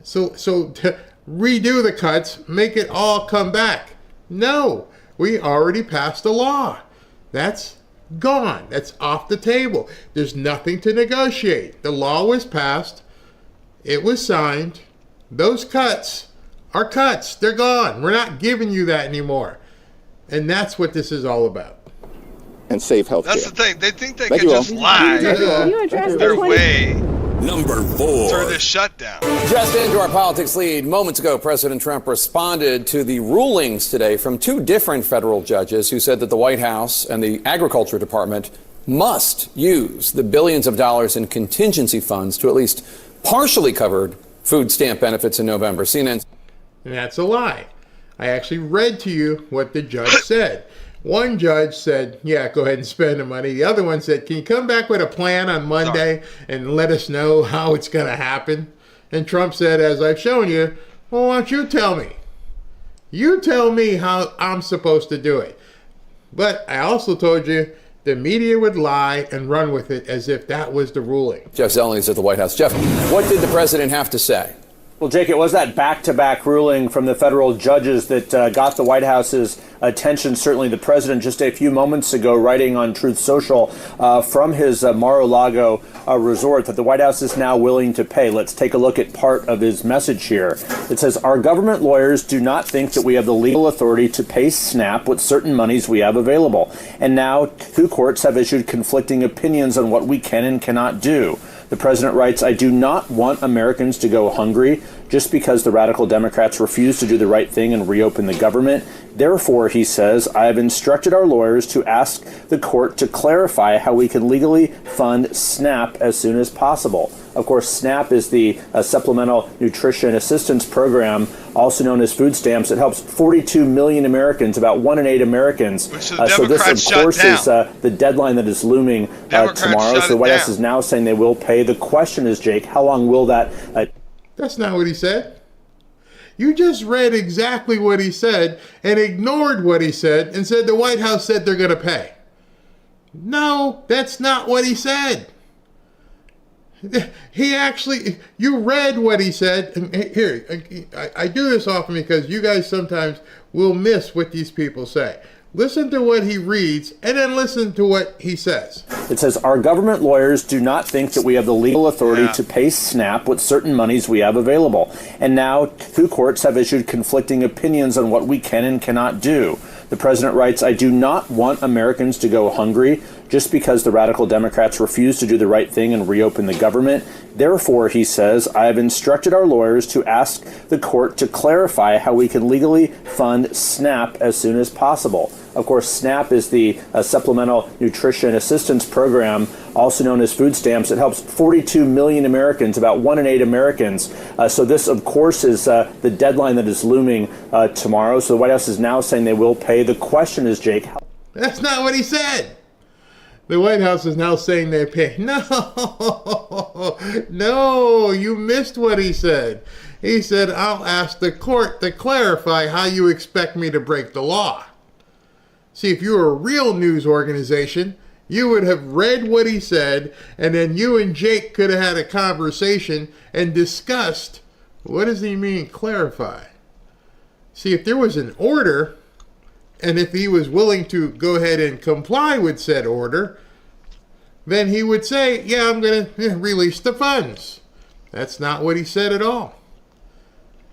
So to redo the cuts, make it all come back. No, we already passed a law. That's gone. That's off the table. There's nothing to negotiate. The law was passed. It was signed. Those cuts are cuts. They're gone. We're not giving you that anymore. And that's what this is all about. And save health care. That's the thing. They think they Thank can you just all. lie You addressed their the way Number 4. through this shutdown. Just into our politics lead, moments ago, President Trump responded to the rulings today from 2 different federal judges who said that the White House and the Agriculture Department must use the billions of dollars in contingency funds to at least partially cover food stamp benefits in November. CNN. And that's a lie. I actually read to you what the judge said. One judge said, yeah, go ahead and spend the money. The other one said, can you come back with a plan on Monday and let us know how it's going to happen? And Trump said, as I've shown you, well, why don't you tell me? You tell me how I'm supposed to do it. But I also told you the media would lie and run with it as if that was the ruling. Jeff Zeleny is at the White House. Jeff, what did the president have to say? Well, Jake, it was that back-to-back ruling from the federal judges that got the White House's attention. Certainly the president just a few moments ago writing on Truth Social from his Mar-a-Lago resort that the White House is now willing to pay. Let's take a look at part of his message here. It says, our government lawyers do not think that we have the legal authority to pay SNAP with certain monies we have available. And now 2 courts have issued conflicting opinions on what we can and cannot do. The president writes, I do not want Americans to go hungry just because the radical Democrats refuse to do the right thing and reopen the government. Therefore, he says, I have instructed our lawyers to ask the court to clarify how we can legally fund SNAP as soon as possible. Of course, SNAP is the Supplemental Nutrition Assistance Program, also known as food stamps. It helps 42 million Americans, about 1 in 8 Americans. So this, of course, is the deadline that is looming tomorrow. So the White House is now saying they will pay. The question is, Jake, how long will that... That's not what he said. You just read exactly what he said and ignored what he said and said the White House said they're going to pay. No, that's not what he said. He actually, you read what he said. And here, I do this often because you guys sometimes will miss what these people say. Listen to what he reads and then listen to what he says. It says, our government lawyers do not think that we have the legal authority to pay SNAP with certain monies we have available. And now 2 courts have issued conflicting opinions on what we can and cannot do. The president writes, I do not want Americans to go hungry just because the radical Democrats refuse to do the right thing and reopen the government. Therefore, he says, I have instructed our lawyers to ask the court to clarify how we can legally fund SNAP as soon as possible. Of course, SNAP is the Supplemental Nutrition Assistance Program, also known as food stamps. It helps 42 million Americans, about 1 in 8 Americans. So this, of course, is the deadline that is looming tomorrow. So the White House is now saying they will pay. The question is, Jake... That's not what he said. The White House is now saying they pay. No, you missed what he said. He said, I'll ask the court to clarify how you expect me to break the law. See, if you were a real news organization, you would have read what he said, and then you and Jake could have had a conversation and discussed, what does he mean, clarify? See, if there was an order, and if he was willing to go ahead and comply with said order, then he would say, yeah, I'm going to release the funds. That's not what he said at all.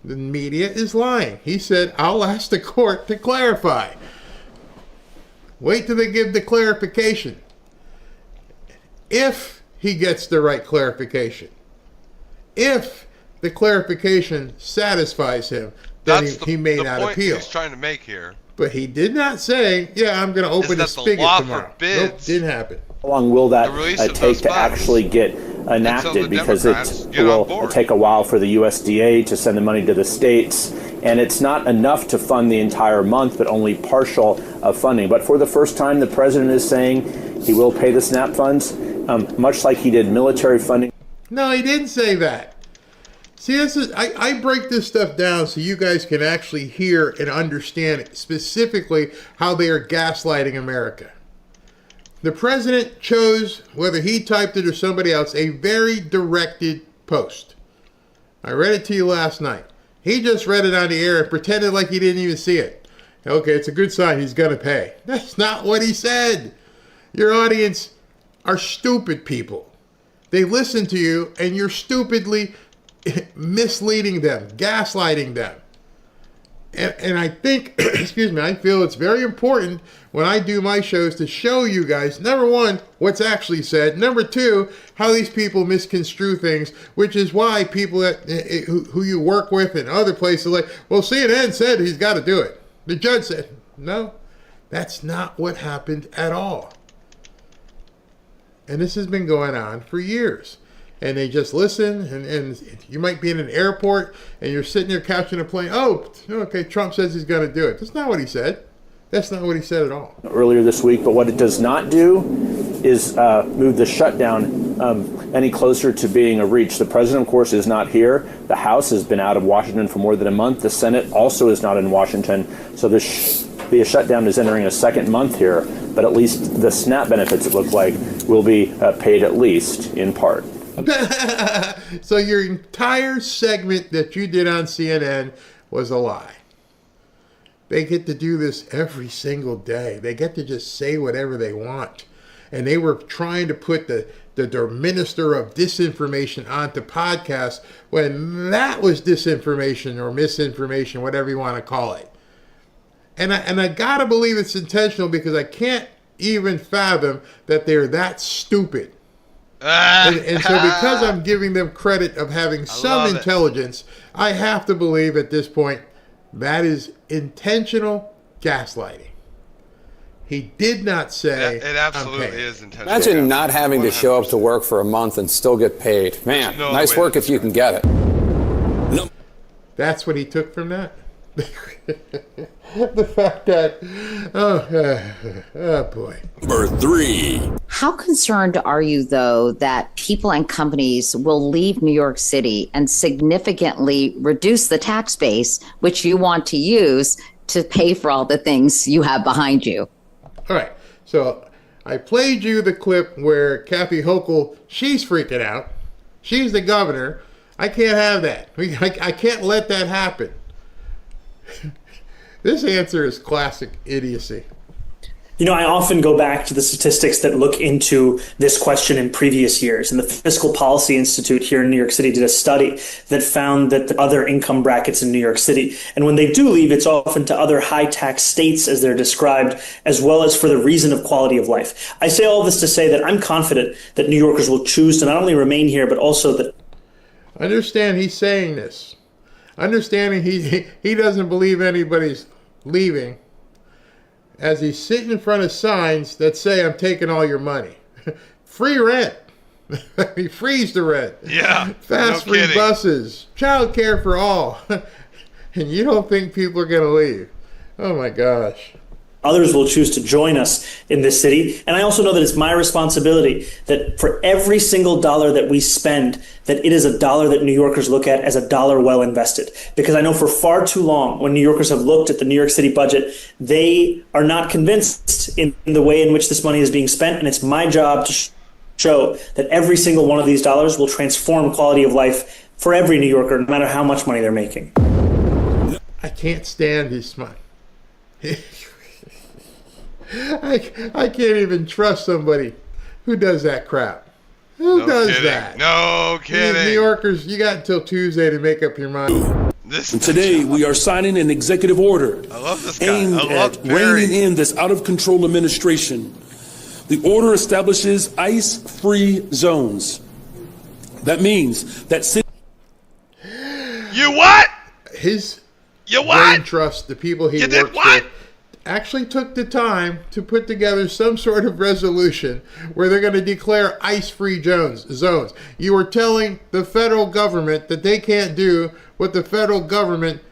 The media is lying. He said, I'll ask the court to clarify. Wait till they give the clarification. If he gets the right clarification. If the clarification satisfies him, then he may not appeal. He's trying to make here. But he did not say, yeah, I'm going to open the spigot tomorrow. Nope, didn't happen. How long will that take to actually get enacted? Because it will take a while for the USDA to send the money to the states, and it's not enough to fund the entire month, but only partial funding. But for the first time, the president is saying he will pay the SNAP funds, much like he did military funding. No, he didn't say that. See, this is I break this stuff down so you guys can actually hear and understand specifically how they are gaslighting America. The president chose, whether he typed it or somebody else, a very directed post. I read it to you last night. He just read it on the air and pretended like he didn't even see it. Okay, it's a good sign he's going to pay. That's not what he said. Your audience are stupid people. They listen to you and you're stupidly misleading them, gaslighting them. And I think, excuse me, I feel it's very important when I do my shows to show you guys, number one, what's actually said. Number two, how these people misconstrue things, which is why people who you work with in other places are like, well, CNN said he's got to do it. The judge said, no, that's not what happened at all. And this has been going on for years. And they just listen, and you might be in an airport, and you're sitting there catching a plane. Oh, okay, Trump says he's going to do it. That's not what he said. That's not what he said at all. Earlier this week, but what it does not do is move the shutdown any closer to being a reach. The president, of course, is not here. The House has been out of Washington for more than a month. The Senate also is not in Washington. So the shutdown is entering a second month here, but at least the SNAP benefits, it looks like, will be paid at least in part. So your entire segment that you did on CNN was a lie. They get to do this every single day. They get to just say whatever they want. And they were trying to put the minister of disinformation onto podcasts when that was disinformation or misinformation, whatever you want to call it. And I gotta believe it's intentional because I can't even fathom that they're that stupid. And so because I'm giving them credit of having some intelligence, I have to believe at this point that is intentional gaslighting. He did not say it absolutely is intentional. Imagine not having to show up to work for a month and still get paid. Man, nice work if you can get it. No. That's what he took from that? The fact that, oh boy. Number 3. How concerned are you, though, that people and companies will leave New York City and significantly reduce the tax base, which you want to use to pay for all the things you have behind you? All right. So I played you the clip where Kathy Hochul, she's freaking out. She's the governor. I can't have that. I can't let that happen. This answer is classic idiocy. You know, I often go back to the statistics that look into this question in previous years. And the Fiscal Policy Institute here in New York City did a study that found that the other income brackets in New York City, and when they do leave, it's often to other high tax states as they're described, as well as for the reason of quality of life. I say all this to say that I'm confident that New Yorkers will choose to not only remain here, but also that. Understand he's saying this. Understanding he doesn't believe anybody's leaving, as he's sitting in front of signs that say, I'm taking all your money. Free rent. He frees the rent. Yeah. Fast free buses. Child care for all. And you don't think people are going to leave. Oh my gosh. Others will choose to join us in this city. And I also know that it's my responsibility that for every single dollar that we spend, that it is a dollar that New Yorkers look at as a dollar well invested. Because I know for far too long, when New Yorkers have looked at the New York City budget, they are not convinced in the way in which this money is being spent. And it's my job to show that every single one of these dollars will transform quality of life for every New Yorker, no matter how much money they're making. I can't stand his smile. I can't even trust somebody who does that crap. Who does that? No kidding. New Yorkers, you got until Tuesday to make up your mind. Today, we are signing an executive order aimed at reining in this out-of-control administration. The order establishes ICE-free zones. That means that You what? His You what? brain trust, the people he works with, actually took the time to put together some sort of resolution where they're going to declare ice-free zones. You are telling the federal government that they can't do what the federal government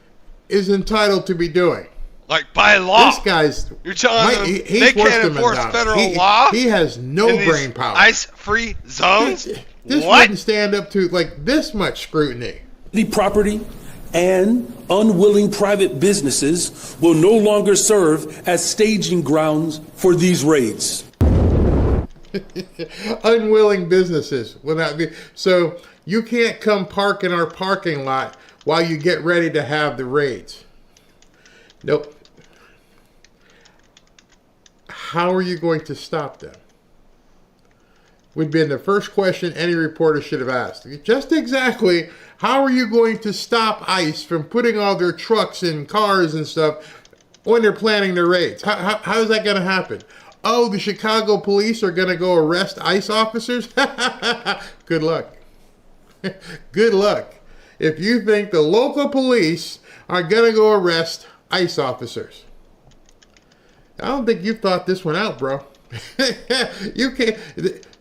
is entitled to be doing. Like by law. This guy's... You're telling them they can't enforce federal law? He has no brain power. Ice-free zones? This wouldn't stand up to like this much scrutiny. The property and unwilling private businesses will no longer serve as staging grounds for these raids. Unwilling businesses will not be. So you can't come park in our parking lot while you get ready to have the raids. Nope. How are you going to stop them? Would have been the first question any reporter should have asked. Just exactly how are you going to stop ICE from putting all their trucks and cars and stuff when they're planning their raids? How is that going to happen? Oh, the Chicago police are going to go arrest ICE officers? Good luck. Good luck. If you think the local police are going to go arrest ICE officers. I don't think you've thought this one out, bro.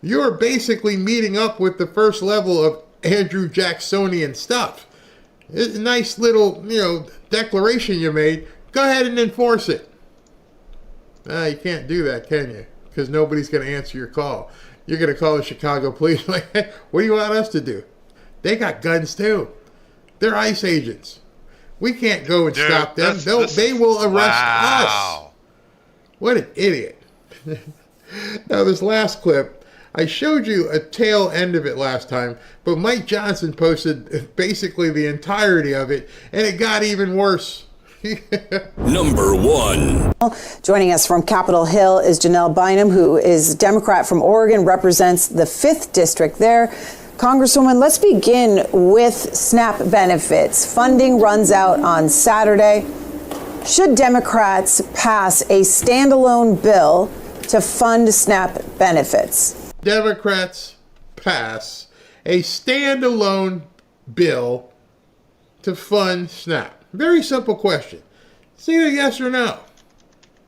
You're basically meeting up with the first level of Andrew Jacksonian stuff. It's a nice little, declaration you made. Go ahead and enforce it. You can't do that, can you? Because nobody's going to answer your call. You're going to call the Chicago police like, hey, what do you want us to do? They got guns too. They're ICE agents. We can't go and stop them. They will arrest us. What an idiot. Now, this last clip, I showed you a tail end of it last time, but Mike Johnson posted basically the entirety of it, and it got even worse. Number 1. Joining us from Capitol Hill is Janelle Bynum, who is Democrat from Oregon, represents the 5th district there. Congresswoman, let's begin with SNAP benefits. Funding runs out on Saturday. Should Democrats pass a standalone bill to fund SNAP benefits? Democrats pass a standalone bill to fund SNAP. Very simple question. It's either yes or no.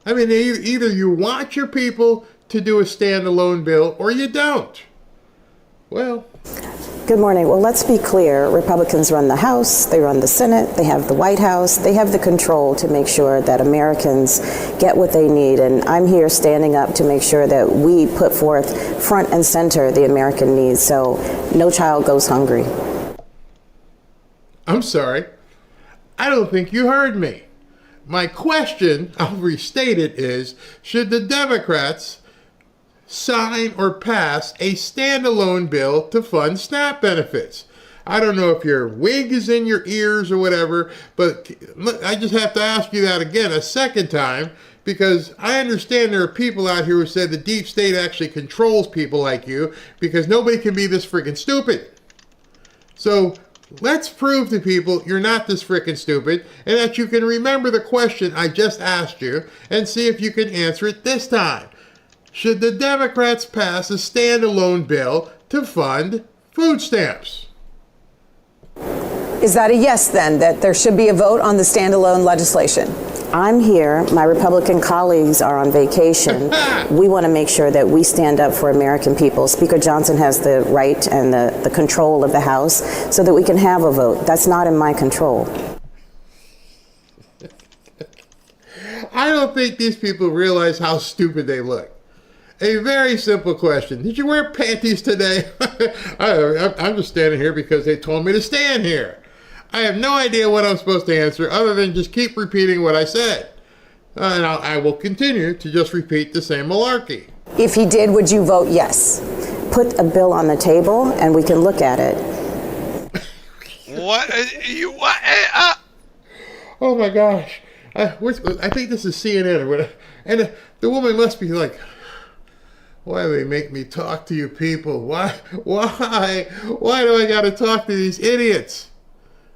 I mean, either you want your people to do a standalone bill or you don't. Well... Good morning. Well, let's be clear. Republicans run the House, they run the Senate, they have the White House, they have the control to make sure that Americans get what they need. And I'm here standing up to make sure that we put forth front and center the American needs so no child goes hungry. I'm sorry. I don't think you heard me. My question, I'll restate it, is should the Democrats sign or pass a standalone bill to fund SNAP benefits? I don't know if your wig is in your ears or whatever, but I just have to ask you that again a second time, because I understand there are people out here who said the deep state actually controls people like you because nobody can be this freaking stupid. So let's prove to people you're not this freaking stupid and that you can remember the question I just asked you and see if you can answer it this time. Should the Democrats pass a standalone bill to fund food stamps? Is that a yes, then, that there should be a vote on the standalone legislation? I'm here. My Republican colleagues are on vacation. We want to make sure that we stand up for American people. Speaker Johnson has the right and the control of the House so that we can have a vote. That's not in my control. I don't think these people realize how stupid they look. A very simple question. Did you wear panties today? I'm just standing here because they told me to stand here. I have no idea what I'm supposed to answer other than just keep repeating what I said. And I will continue to just repeat the same malarkey. If he did, would you vote yes? Put a bill on the table and we can look at it. What? Oh my gosh. I think this is CNN or whatever. And the woman must be like, why do they make me talk to you people? Why do I got to talk to these idiots?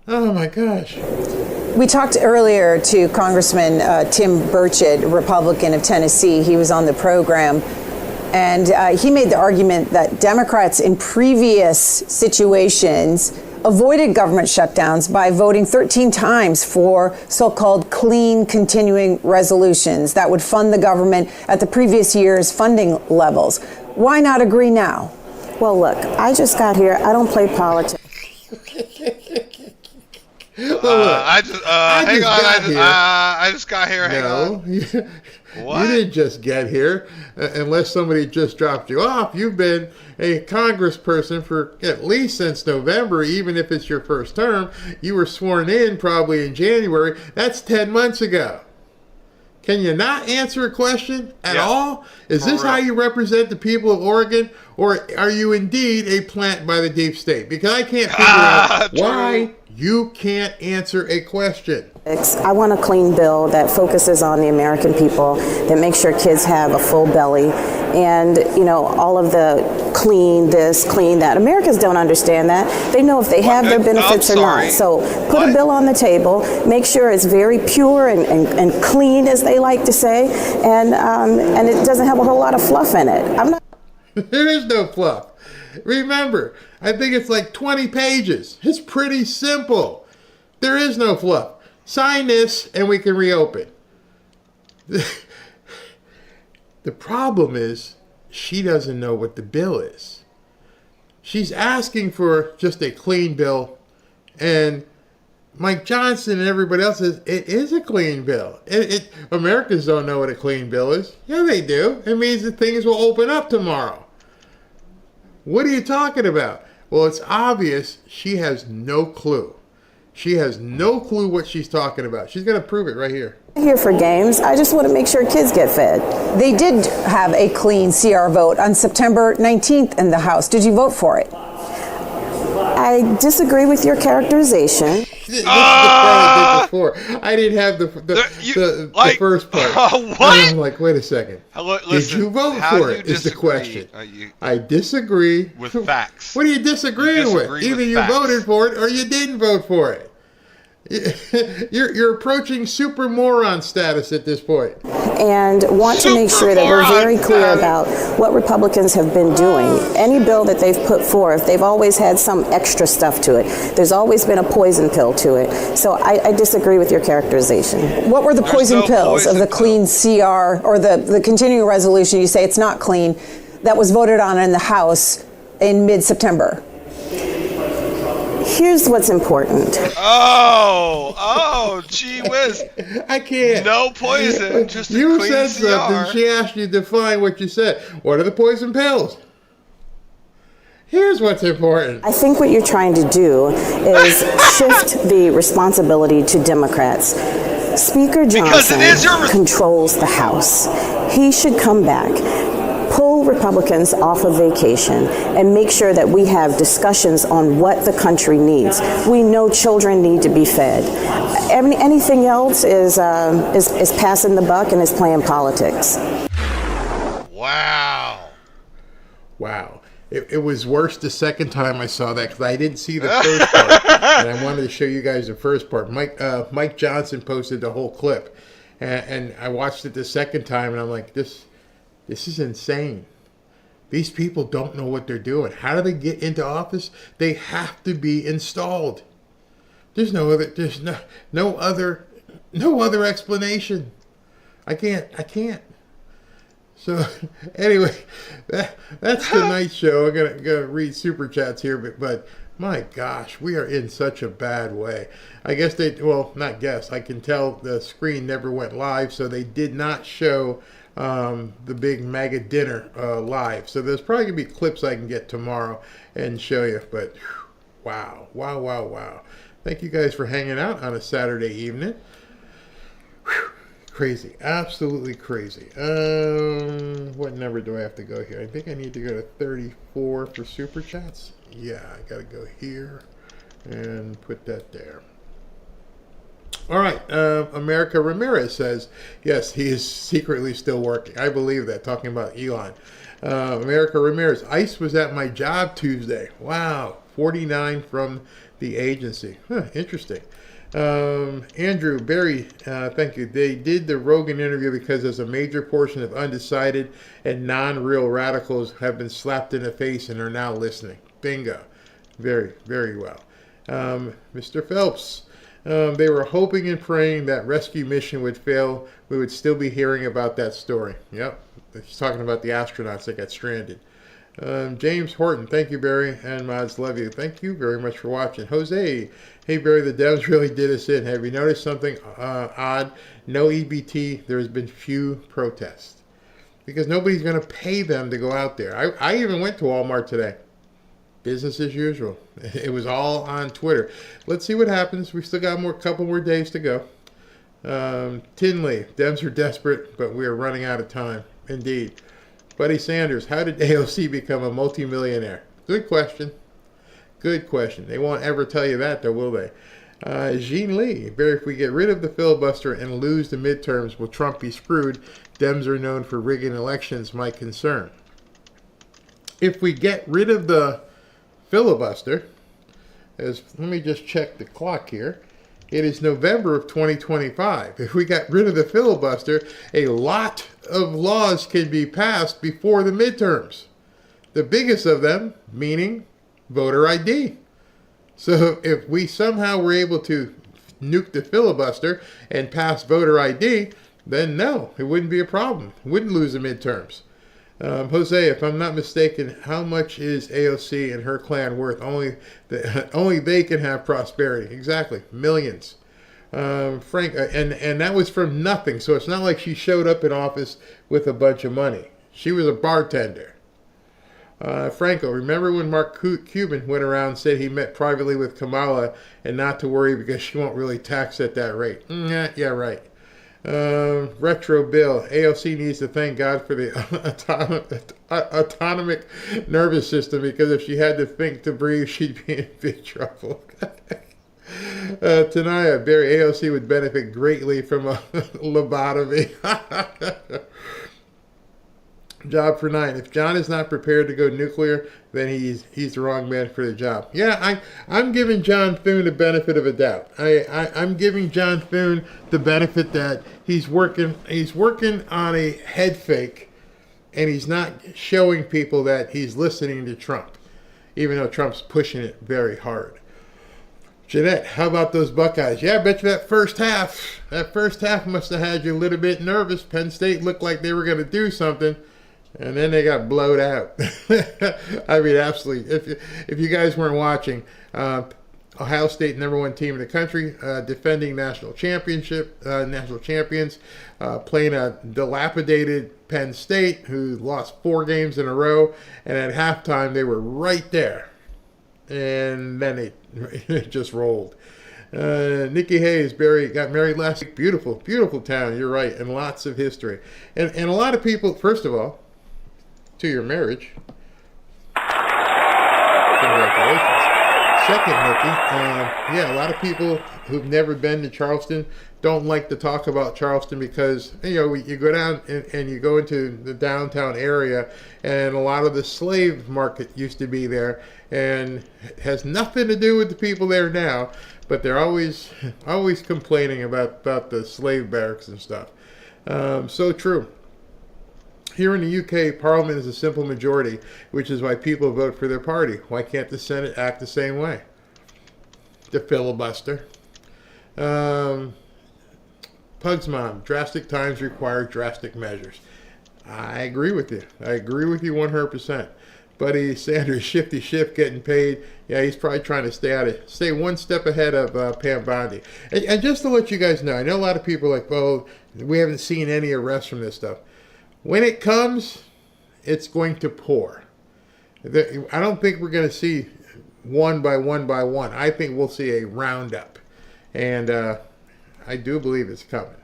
Oh my gosh. We talked earlier to Congressman Tim Burchett, Republican of Tennessee. He was on the program, and he made the argument that Democrats in previous situations avoided government shutdowns by voting 13 times for so-called clean continuing resolutions that would fund the government at the previous year's funding levels. Why not agree now? Well, look, I just got here. I don't play politics. I just got here. Hang on. What? You didn't just get here, unless somebody just dropped you off. You've been a congressperson for at least since November, even if it's your first term. You were sworn in probably in January. That's 10 months ago. Can you not answer a question at all? Is this how you represent the people of Oregon? Or are you indeed a plant by the deep state? Because I can't figure out why you can't answer a question. I want a clean bill that focuses on the American people, that makes sure kids have a full belly, and, you know, all of the clean this, clean that. Americans don't understand that. They know if they have their benefits or not. So put a bill on the table, make sure it's very pure and clean, as they like to say, and it doesn't have a whole lot of fluff in it. I'm not. There is no fluff. Remember, I think it's like 20 pages. It's pretty simple. There is no fluff. Sign this and we can reopen. The problem is she doesn't know what the bill is. She's asking for just a clean bill, and Mike Johnson and everybody else says it is a clean bill. Americans don't know what a clean bill is. Yeah, they do. It means that things will open up tomorrow. What are you talking about? Well, it's obvious she has no clue. She has no clue what she's talking about. She's going to prove it right here. I'm here for games. I just want to make sure kids get fed. They did have a clean CR vote on September 19th in the House. Did you vote for it? I disagree with your characterization. This is the part I did before. I didn't have the first part. What? And I'm like, wait a second. Listen, did you vote for it? Is the question. I disagree with facts. What are you disagreeing with? Either you voted for it or you didn't vote for it. You're approaching super moron status at this point. And want to make sure that we're very clear about what Republicans have been doing. Any bill that they've put forth, they've always had some extra stuff to it. There's always been a poison pill to it. So I disagree with your characterization. What were the poison pills of the clean CR or the continuing resolution? You say it's not clean, that was voted on in the House in mid-September. Here's what's important. Oh, gee whiz. I can't. No poison, just a you clean said CR. something. She asked you to define what you said. What are the poison pills? Here's what's important. I think what you're trying to do is shift the responsibility to Democrats. Speaker Johnson controls the House. He should come back, pull Republicans off of vacation, and make sure that we have discussions on what the country needs. We know children need to be fed. Anything else is passing the buck and is playing politics. Wow. It was worse the second time I saw that because I didn't see the first part, and I wanted to show you guys the first part. Mike Johnson posted the whole clip, and I watched it the second time, and I'm like, this is insane. These people don't know what they're doing. How do they get into office? They have to be installed. There's no other explanation. I can't. So anyway, that's tonight's show. I'm gonna read super chats here, but my gosh, we are in such a bad way. I guess I can tell the screen never went live, so they did not show the big MAGA dinner live. So there's probably gonna be clips I can get tomorrow and show you. But wow. Thank you guys for hanging out on a Saturday evening. Crazy, absolutely crazy. What number do I have to go here? I think I need to go to 34 for super chats. Yeah, I gotta go here and put that there. All right, America Ramirez says, yes, he is secretly still working. I believe that, talking about Elon. America Ramirez, ICE was at my job Tuesday. Wow, 49 from the agency. Interesting. Andrew Barry, thank you. They did the Rogan interview because there's a major portion of undecided and non-real radicals have been slapped in the face and are now listening. Bingo. Very, very well. Mr. Phelps. They were hoping and praying that rescue mission would fail. We would still be hearing about that story. Yep. He's talking about the astronauts that got stranded. James Horton, thank you, Barry, and Mods, love you. Thank you very much for watching. Jose, hey, Barry, the devs really did us in. Have you noticed something odd? No EBT. There's been few protests because nobody's going to pay them to go out there. I even went to Walmart today. Business as usual. It was all on Twitter. Let's see what happens. We've still got a couple more days to go. Tinley, Dems are desperate, but we are running out of time. Indeed. Buddy Sanders, how did AOC become a multimillionaire? Good question. Good question. They won't ever tell you that, though, will they? Jean Lee, Barry, if we get rid of the filibuster and lose the midterms, will Trump be screwed? Dems are known for rigging elections, my concern. If we get rid of the filibuster, let me just check the clock here. It is November of 2025. If we got rid of the filibuster, a lot of laws can be passed before the midterms. The biggest of them, meaning voter ID. So if we somehow were able to nuke the filibuster and pass voter ID, then no, it wouldn't be a problem. Wouldn't lose the midterms. Jose, if I'm not mistaken, how much is AOC and her clan worth? Only they can have prosperity. Exactly, millions. Frank, and that was from nothing. So it's not like she showed up in office with a bunch of money. She was a bartender. Franco, remember when Mark Cuban went around and said he met privately with Kamala and not to worry because she won't really tax at that rate? Yeah, right. Retro Bill, AOC needs to thank God for the autonomic nervous system, because if she had to think to breathe, she'd be in big trouble. Tanaya, Barry, AOC would benefit greatly from a lobotomy. Job for 9. If John is not prepared to go nuclear, then he's the wrong man for the job. Yeah, I'm giving John Thune the benefit of a doubt. I'm giving John Thune the benefit that he's working on a head fake, and he's not showing people that he's listening to Trump, even though Trump's pushing it very hard. Jeanette, how about those Buckeyes? Yeah, I bet you that first half must have had you a little bit nervous. Penn State looked like they were going to do something, and then they got blowed out. I mean, absolutely. If you guys weren't watching, Ohio State, #1 team in the country, defending national champions, playing a dilapidated Penn State who lost 4 games in a row, and at halftime they were right there, and then it just rolled. Nikki Hayes, Barry, got married last week. Beautiful, beautiful town. You're right, and lots of history. And a lot of people, first of all, to your marriage. Congratulations. Second, Nikki, yeah, a lot of people who've never been to Charleston don't like to talk about Charleston because, you go down and you go into the downtown area, and a lot of the slave market used to be there, and it has nothing to do with the people there now, but they're always complaining about the slave barracks and stuff. So true. Here in the UK, Parliament is a simple majority, which is why people vote for their party. Why can't the Senate act the same way? The filibuster. Pug's mom, drastic times require drastic measures. I agree with you. I agree with you 100%. Buddy Sanders, Shifty Shift getting paid. Yeah, he's probably trying to stay one step ahead of Pam Bondi. And just to let you guys know, I know a lot of people are like, well, we haven't seen any arrests from this stuff. When it comes, it's going to pour. I don't think we're going to see one by one. I think we'll see a roundup. And I do believe it's coming.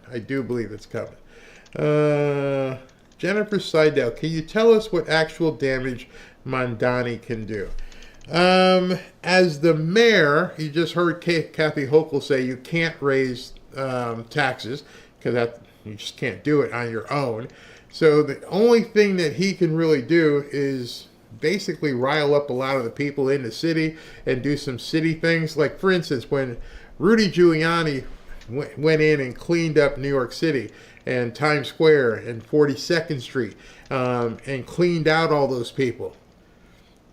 Jennifer Seidel, can you tell us what actual damage Mondani can do? As the mayor, you just heard Kathy Hochul say you can't raise taxes because you just can't do it on your own. So the only thing that he can really do is basically rile up a lot of the people in the city and do some city things. Like, for instance, when Rudy Giuliani went in and cleaned up New York City and Times Square and 42nd Street and cleaned out all those people,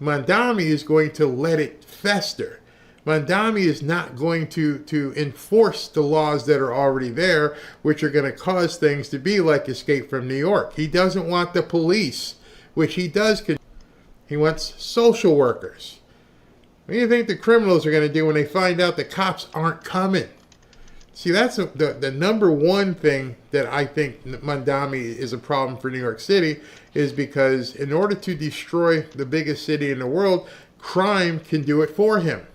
Mondani is going to let it fester. Mamdani is not going to enforce the laws that are already there, which are going to cause things to be like Escape from New York. He doesn't want the police, which he does. He wants social workers. What do you think the criminals are going to do when they find out the cops aren't coming? See, that's the number one thing that I think Mamdani is a problem for New York City, is because in order to destroy the biggest city in the world, crime can do it for him.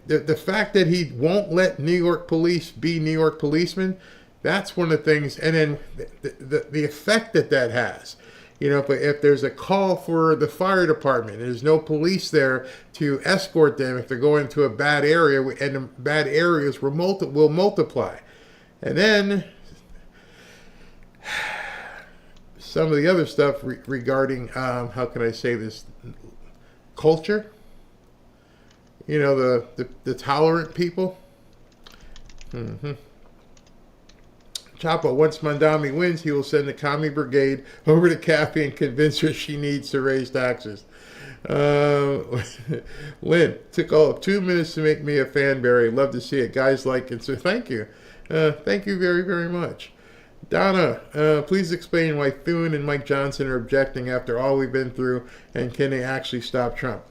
The fact that he won't let New York police be New York policemen, that's one of the things. And then the effect that has. You know, if there's a call for the fire department and there's no police there to escort them if they're going to a bad area, and the bad areas will multiply. And then some of the other stuff regarding, how can I say this, culture. You know, the tolerant people. Chapo, once Mamdani wins, he will send the commie brigade over to Kathy and convince her she needs to raise taxes. Lynn, took all of 2 minutes to make me a fanberry. Love to see it. Guys like it, so thank you. Thank you very, very much. Donna, please explain why Thune and Mike Johnson are objecting after all we've been through, and can they actually stop Trump?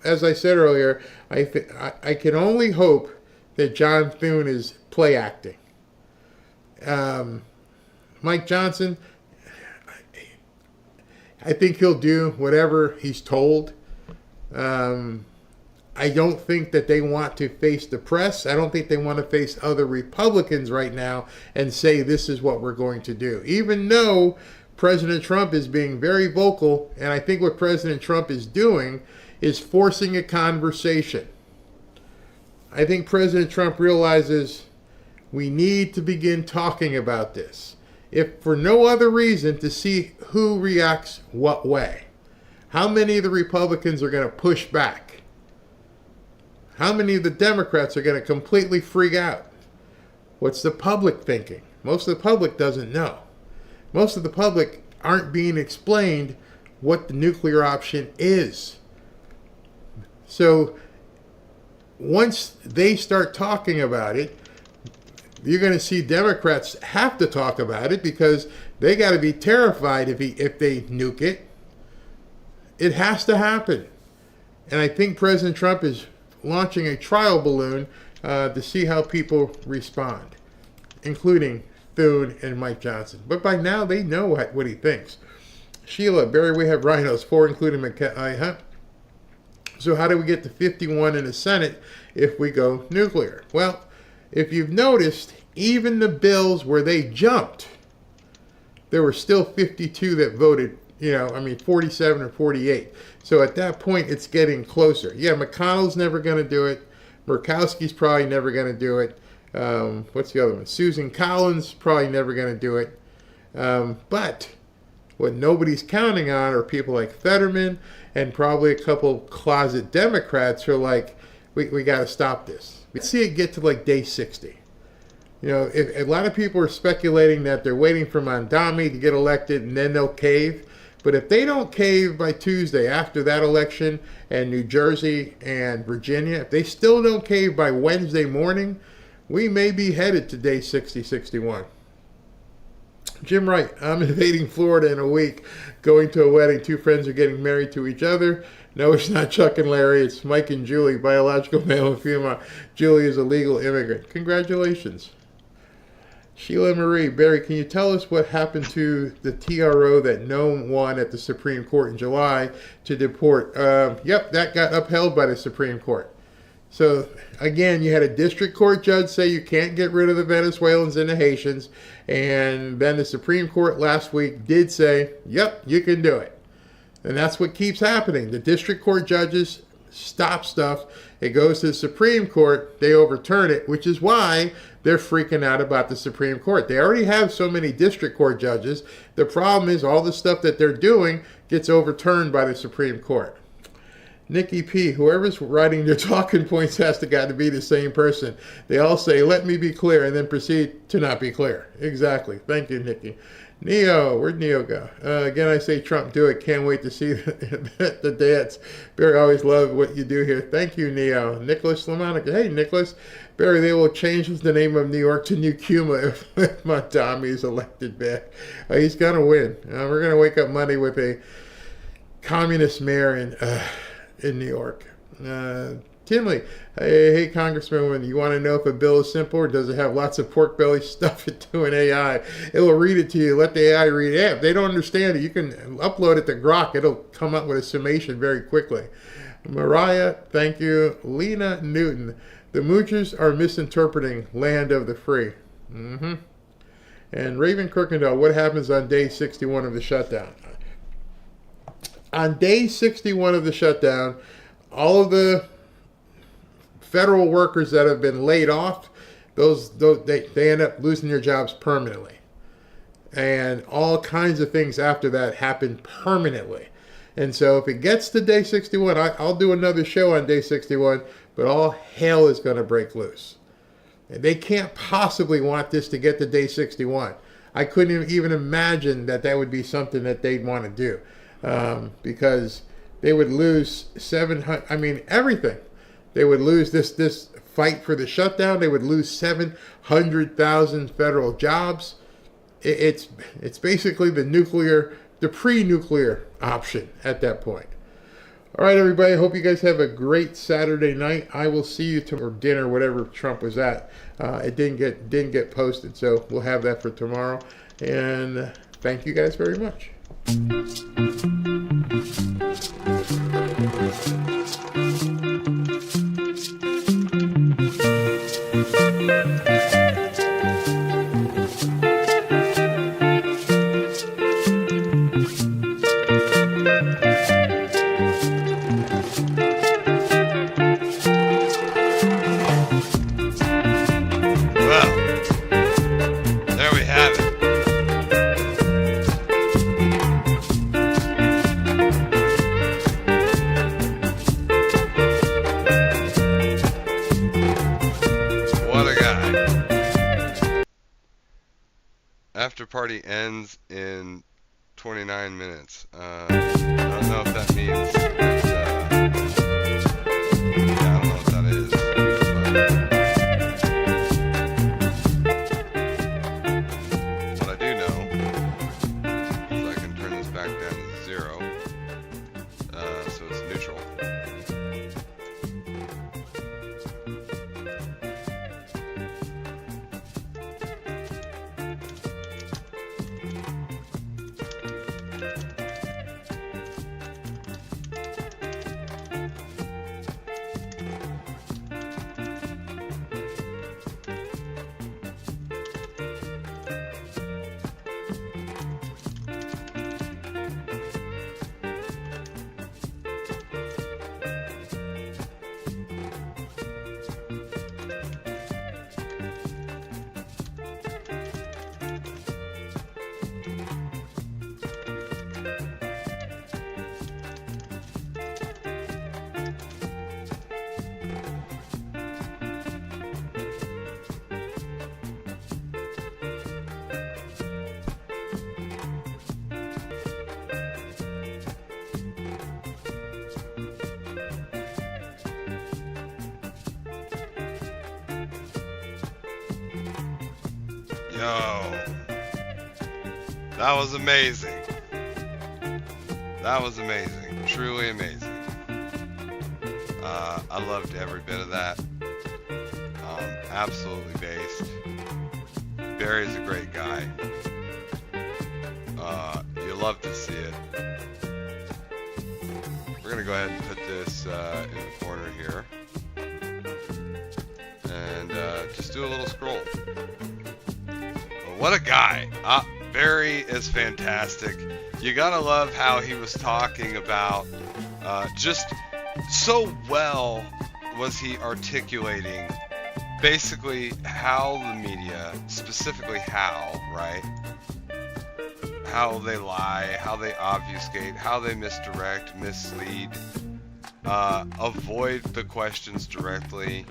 As I said earlier, I can only hope that John Thune is play acting. Mike Johnson, I think he'll do whatever he's told. I don't think that they want to face the press. I don't think they want to face other Republicans right now and say this is what we're going to do. Even though President Trump is being very vocal, and I think what President Trump is doing is forcing a conversation. I think President Trump realizes we need to begin talking about this, if for no other reason to see who reacts what way. How many of the Republicans are going to push back? How many of the Democrats are going to completely freak out? What's the public thinking? Most of the public doesn't know. Most of the public aren't being explained what the nuclear option is. So once they start talking about it, you're going to see Democrats have to talk about it, because they got to be terrified if they nuke it. It has to happen. And I think President Trump is launching a trial balloon to see how people respond, including Thune and Mike Johnson. But by now they know what he thinks. Sheila, Barry, we have rhinos, 4 including McKay. So how do we get to 51 in the Senate if we go nuclear? Well, if you've noticed, even the bills where they jumped, there were still 52 that voted, 47 or 48. So at that point, it's getting closer. Yeah, McConnell's never going to do it. Murkowski's probably never going to do it. What's the other one? Susan Collins, probably never going to do it. But what nobody's counting on are people like Fetterman and probably a couple closet Democrats who are like, we got to stop this. We see it get to like day 60. If a lot of people are speculating that they're waiting for Mamdani to get elected and then they'll cave. But if they don't cave by Tuesday after that election, and New Jersey and Virginia, if they still don't cave by Wednesday morning, we may be headed to day 60, 61. Jim Wright, I'm invading Florida in a week, going to a wedding. 2 friends are getting married to each other. No, it's not Chuck and Larry. It's Mike and Julie, biological male and female. Julie is a legal immigrant. Congratulations. Sheila Marie, Barry, can you tell us what happened to the TRO that Noam won at the Supreme Court in July to deport? Yep, that got upheld by the Supreme Court. So, again, you had a district court judge say you can't get rid of the Venezuelans and the Haitians, and then the Supreme Court last week did say, yep, you can do it. And that's what keeps happening. The district court judges stop stuff. It goes to the Supreme Court. They overturn it, which is why they're freaking out about the Supreme Court. They already have so many district court judges. The problem is all the stuff that they're doing gets overturned by the Supreme Court. Nikki P, whoever's writing their talking points has got to be the same person. They all say, let me be clear, and then proceed to not be clear. Exactly. Thank you, Nikki. Neo, where'd Neo go? Again, I say Trump, do it. Can't wait to see the dance. Barry, always love what you do here. Thank you, Neo. Nicholas Lamonica. Hey, Nicholas. Barry, they will change the name of New York to New Cuba if Montami is elected back. He's going to win. We're going to wake up Monday with a communist mayor in New York. Tinley, hey, Congressman, you want to know if a bill is simple or does it have lots of pork belly stuff into an AI? It will read it to you. Let the AI read it. If they don't understand it, you can upload it to Grok. It'll come up with a summation very quickly. Mariah, thank you. Lena Newton, the moochers are misinterpreting land of the free. And Raven Kirkendall, what happens on day 61 of the shutdown? On day 61 of the shutdown, all of the federal workers that have been laid off, they end up losing their jobs permanently. And all kinds of things after that happen permanently. And so if it gets to day 61, I'll do another show on day 61, but all hell is going to break loose. And they can't possibly want this to get to day 61. I couldn't even imagine that would be something that they'd want to do. Because they would lose 700, everything. They would lose this fight for the shutdown. They would lose 700,000 federal jobs. It's basically the pre-nuclear option at that point. All right, everybody. I hope you guys have a great Saturday night. I will see you tomorrow, dinner, whatever Trump was at. It didn't get posted, so we'll have that for tomorrow. And thank you guys very much. Party ends in 29 minutes. I don't know if that means that, I don't know what that is. But what I do know is I can turn this back down to 0, so it's neutral. Yo, that was amazing. That was amazing. Truly amazing. I loved every bit of that. Absolutely based. Barry's a great guy. You love to see it. We're gonna go ahead and put this in the corner here, and just do a little scroll. What a guy. Barry is fantastic. You gotta love how he was talking about just so well was he articulating basically how the media, specifically how, right? How they lie, how they obfuscate, how they misdirect, mislead. avoid the questions directly.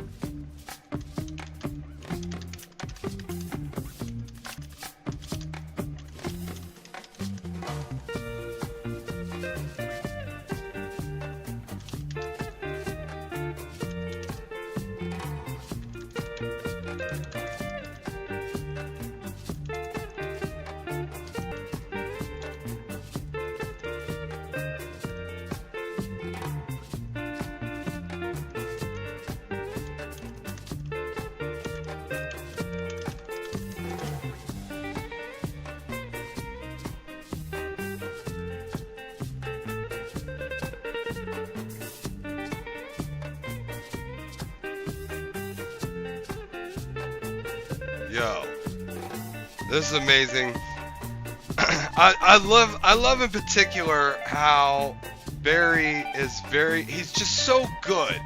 Yo, this is amazing. I love in particular how Barry is he's just so good.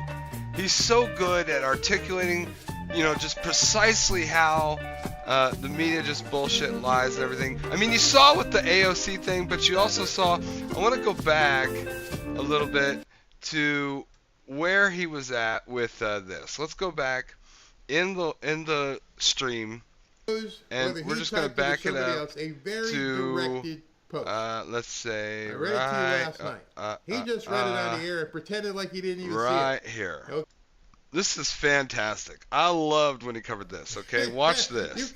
He's so good at articulating, just precisely how the media just bullshit and lies and everything. I mean, you saw with the AOC thing, but you also saw, I want to go back a little bit to where he was at with this. Let's go back in the stream, and we're just going to back it up to let's say I read it to you last night. He just read it on the air and pretended like he didn't even see it. Right here. Okay. This is fantastic. I loved when he covered this. Okay, watch this.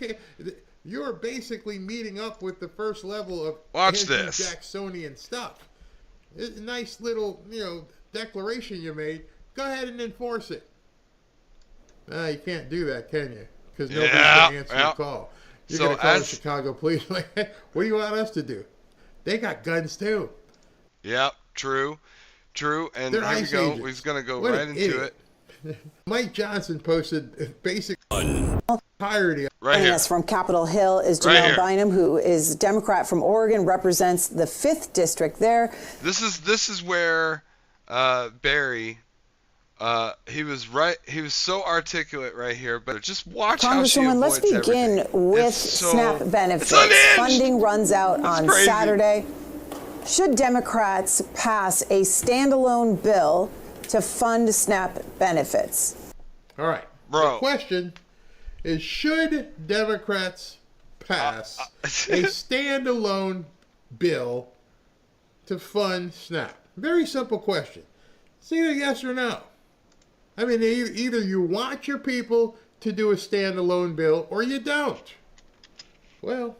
You're basically meeting up with the first level of Jacksonian stuff. It's a nice little, declaration you made. Go ahead and enforce it. You can't do that, can you? Because nobody's going to answer your call. You're going to call the Chicago police like, hey, what do you want us to do? They got guns too. Yep, true. And here we go. He's going to go right into it. Mike Johnson posted basic entirety. Right here. From Capitol Hill is Janelle Bynum, who is Democrat from Oregon, represents the 5th district there. This is where Barry. He was so articulate right here, but just watch how she avoids let's begin everything. with SNAP benefits. Funding runs out on Saturday. Should Democrats pass a standalone bill to fund SNAP benefits? All right. Bro. The question is, should Democrats pass a standalone bill to fund SNAP? Very simple question. It's either yes or no. I mean, either you want your people to do a standalone bill or you don't. Well.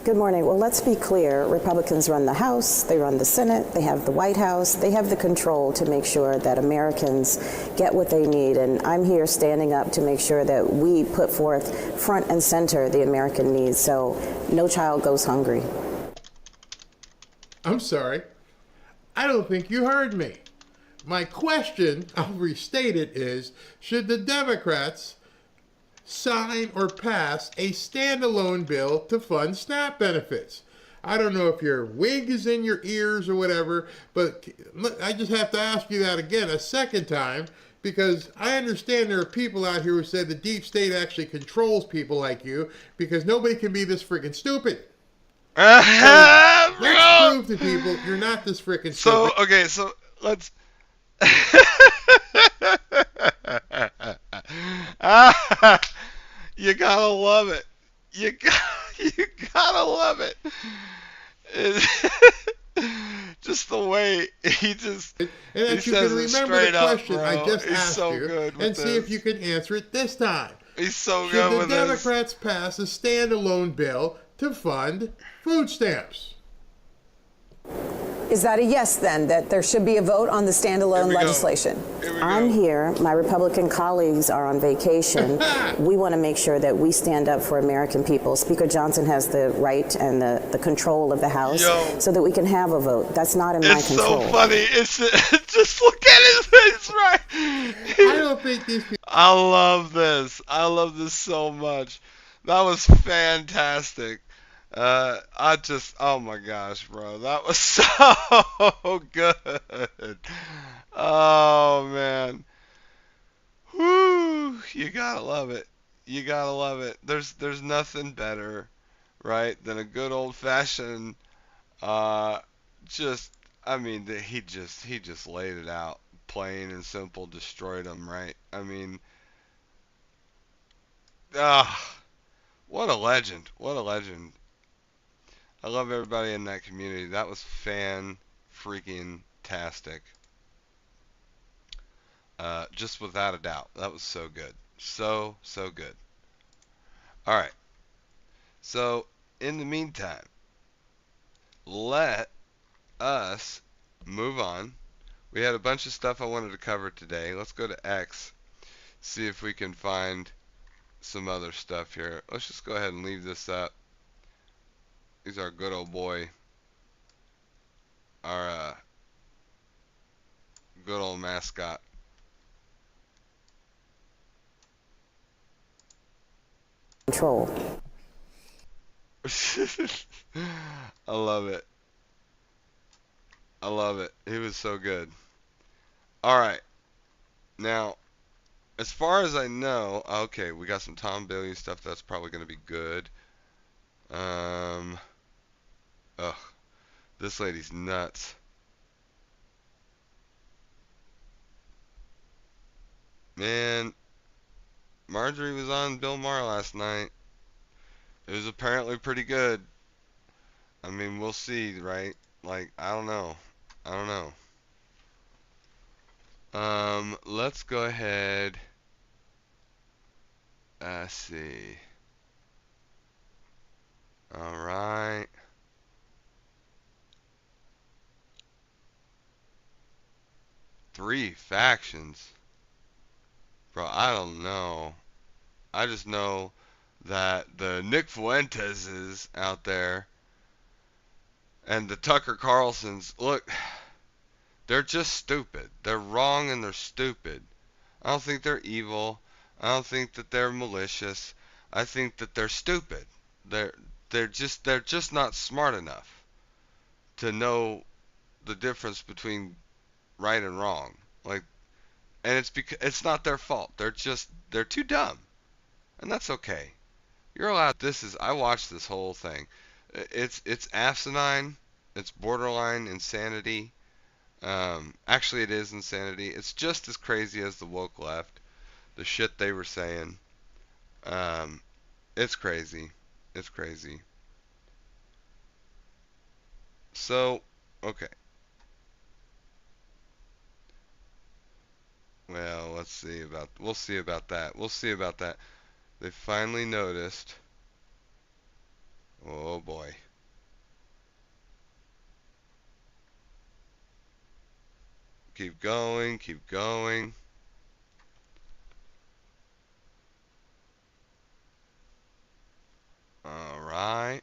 Good morning. Well, let's be clear. Republicans run the House, they run the Senate, they have the White House, they have the control to make sure that Americans get what they need. And I'm here standing up to make sure that we put forth front and center the American needs so no child goes hungry. I'm sorry. I don't think you heard me. My question, I'll restate it, is should the Democrats sign or pass a standalone bill to fund SNAP benefits? I don't know if your wig is in your ears or whatever, but I just have to ask you that again a second time, because I understand there are people out here who said the deep state actually controls people like you, because nobody can be this freaking stupid. Let's prove to people you're not this freaking stupid. So let's... You gotta love it. You gotta love it. Just the way he just. And if you can remember the question I just asked you, and see if you can answer it this time. He's so good with this. Should the Democrats pass a standalone bill to fund food stamps? Is that a yes, then, that there should be a vote on the standalone legislation? I'm here. My Republican colleagues are on vacation. We want to make sure that we stand up for American people. Speaker Johnson has the right and the control of the House so that we can have a vote. That's not in my control. It's so funny. It's just look at his face, right? I don't think these people... I love this. I love this so much. That was fantastic. Oh my gosh, bro, that was so good. Oh man, whoo, you gotta love it. You gotta love it. There's nothing better, right, than a good old fashioned, he just laid it out plain and simple destroyed them, right? I mean, what a legend. What a legend. I love everybody in that community. That was fan-freaking-tastic. Just without a doubt. That was so good. So good. Alright. So, in the meantime, let us move on. We had a bunch of stuff I wanted to cover today. Let's go to X, see if we can find some other stuff here. Let's just go ahead and leave this up. He's our good old boy. Our good old mascot. Control. I love it. I love it. He was so good. Alright. Now, as far as I know, okay, we got some Tom Billion stuff. That's probably going to be good. Ugh. This lady's nuts. Man, Marjorie was on Bill Maher last night. It was apparently pretty good. I mean, we'll see, right? Like, I don't know. I don't know. Let's go ahead. Let's see. Alright. Three factions. Bro, I don't know. I just know that the Nick Fuenteses out there and the Tucker Carlsons, look, they're just stupid. They're wrong and they're stupid. I don't think they're evil. I don't think that they're malicious. I think that they're stupid. They're just not smart enough to know the difference between right and wrong. Like, and it's because it's not their fault. They're too dumb. And that's okay. You're allowed. I watched this whole thing. It's asinine. It's borderline insanity. Actually, it is insanity. It's just as crazy as the woke left. The shit they were saying. It's crazy. It's crazy. So, okay. Well, we'll see about that. We'll see about that. They finally noticed. Oh boy. Keep going, keep going. All right.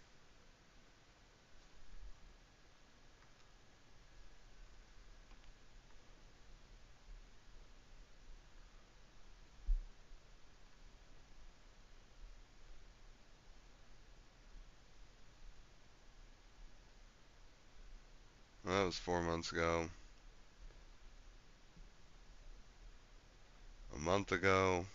That was 4 months ago. A month ago.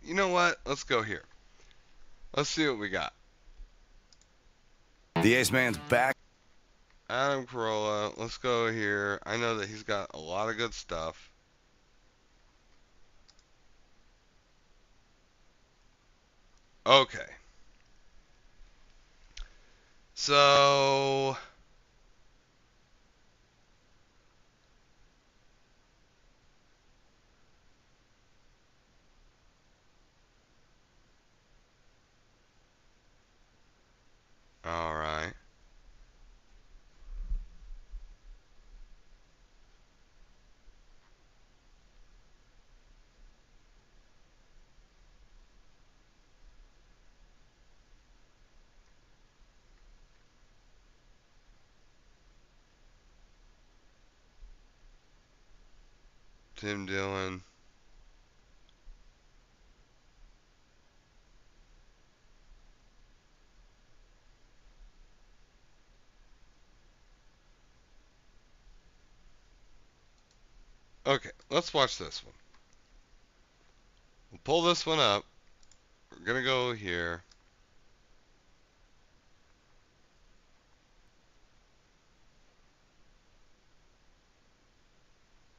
You know what? Let's go here. Let's see what we got. The Ace Man's back. Adam Carolla. Let's go here. I know that he's got a lot of good stuff. Okay. So all right. Tim Dillon. Okay, let's watch this one. pull this one up. We're going to go here.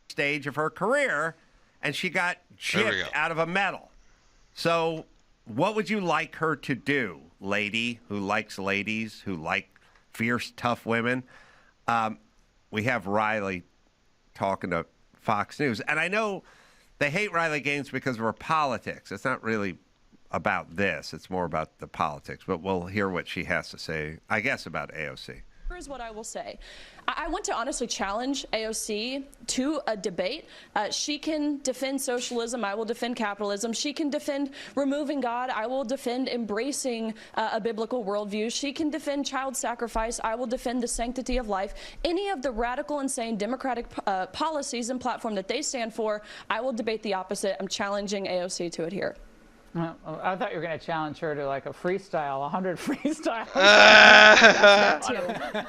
Stage of her career, and she got chipped out of a medal. So what would you like her to do, lady who likes ladies, who like fierce, tough women? We have Riley talking to Fox News, and I know they hate Riley Gaines because of her politics. It's not really about this. It's more about the politics, but we'll hear what she has to say, I guess, about AOC. Here's what I will say. I want to honestly challenge AOC to a debate. She can defend socialism. I will defend capitalism. She can defend removing God. I will defend embracing a biblical worldview. She can defend child sacrifice. I will defend the sanctity of life. Any of the radical, insane democratic policies and platform that they stand for, I will debate the opposite. I'm challenging AOC to adhere. I thought you were going to challenge her to like a freestyle, 100 freestyle.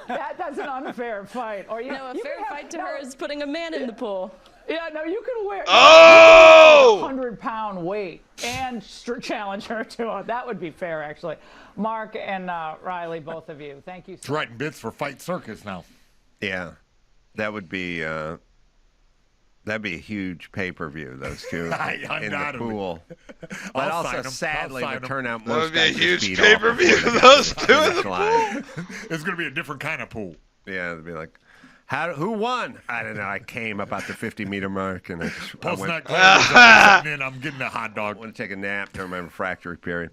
That's an unfair fight. Or a fair fight to her is putting a man in the pool. Yeah, no, you can wear a 100-pound weight and challenge her to it. That would be fair, actually. Mark and Riley, both of you, thank you. It's writing bits for Fight Circus now. Yeah, that would be. That'd be a huge pay-per-view, those two in the pool. But also, sadly, would turn out most guys would be a huge beat pay-per-view, off those two in the pool. It's going to be a different kind of pool. Yeah, it'd be like, who won? I don't know. I came about the 50-meter mark, and I'm getting a hot dog. I want to take a nap during my refractory period.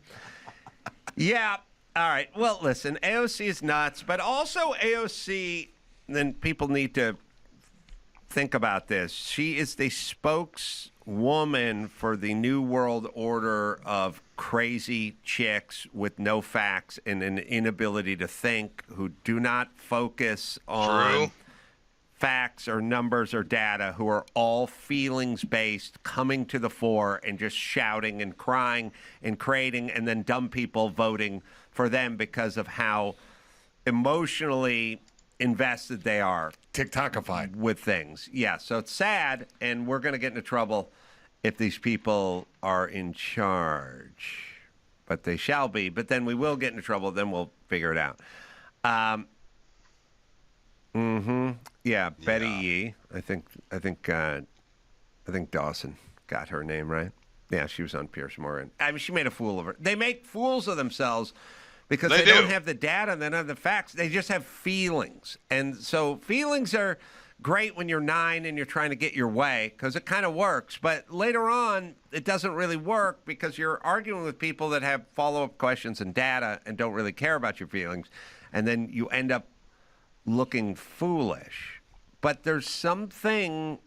Yeah. All right. Well, listen, AOC is nuts, but also AOC, then people need to think about this. She is the spokeswoman for the New World Order of crazy chicks with no facts and an inability to think, who do not focus on facts or numbers or data, who are all feelings-based, coming to the fore and just shouting and crying and creating, and then dumb people voting for them because of how emotionally invested they are. TikTokified. With things. Yeah, so it's sad, and we're going to get into trouble if these people are in charge. But they shall be. But then we will get into trouble. Then we'll figure it out. Yeah, Betty Yee. I think Dawson got her name right. Yeah, she was on Piers Morgan. I mean, she made a fool of her. They make fools of themselves because they don't have the data and they don't have the facts. They just have feelings. And so feelings are great when you're 9 and you're trying to get your way because it kind of works. But later on, it doesn't really work because you're arguing with people that have follow-up questions and data and don't really care about your feelings. And then you end up looking foolish. But there's something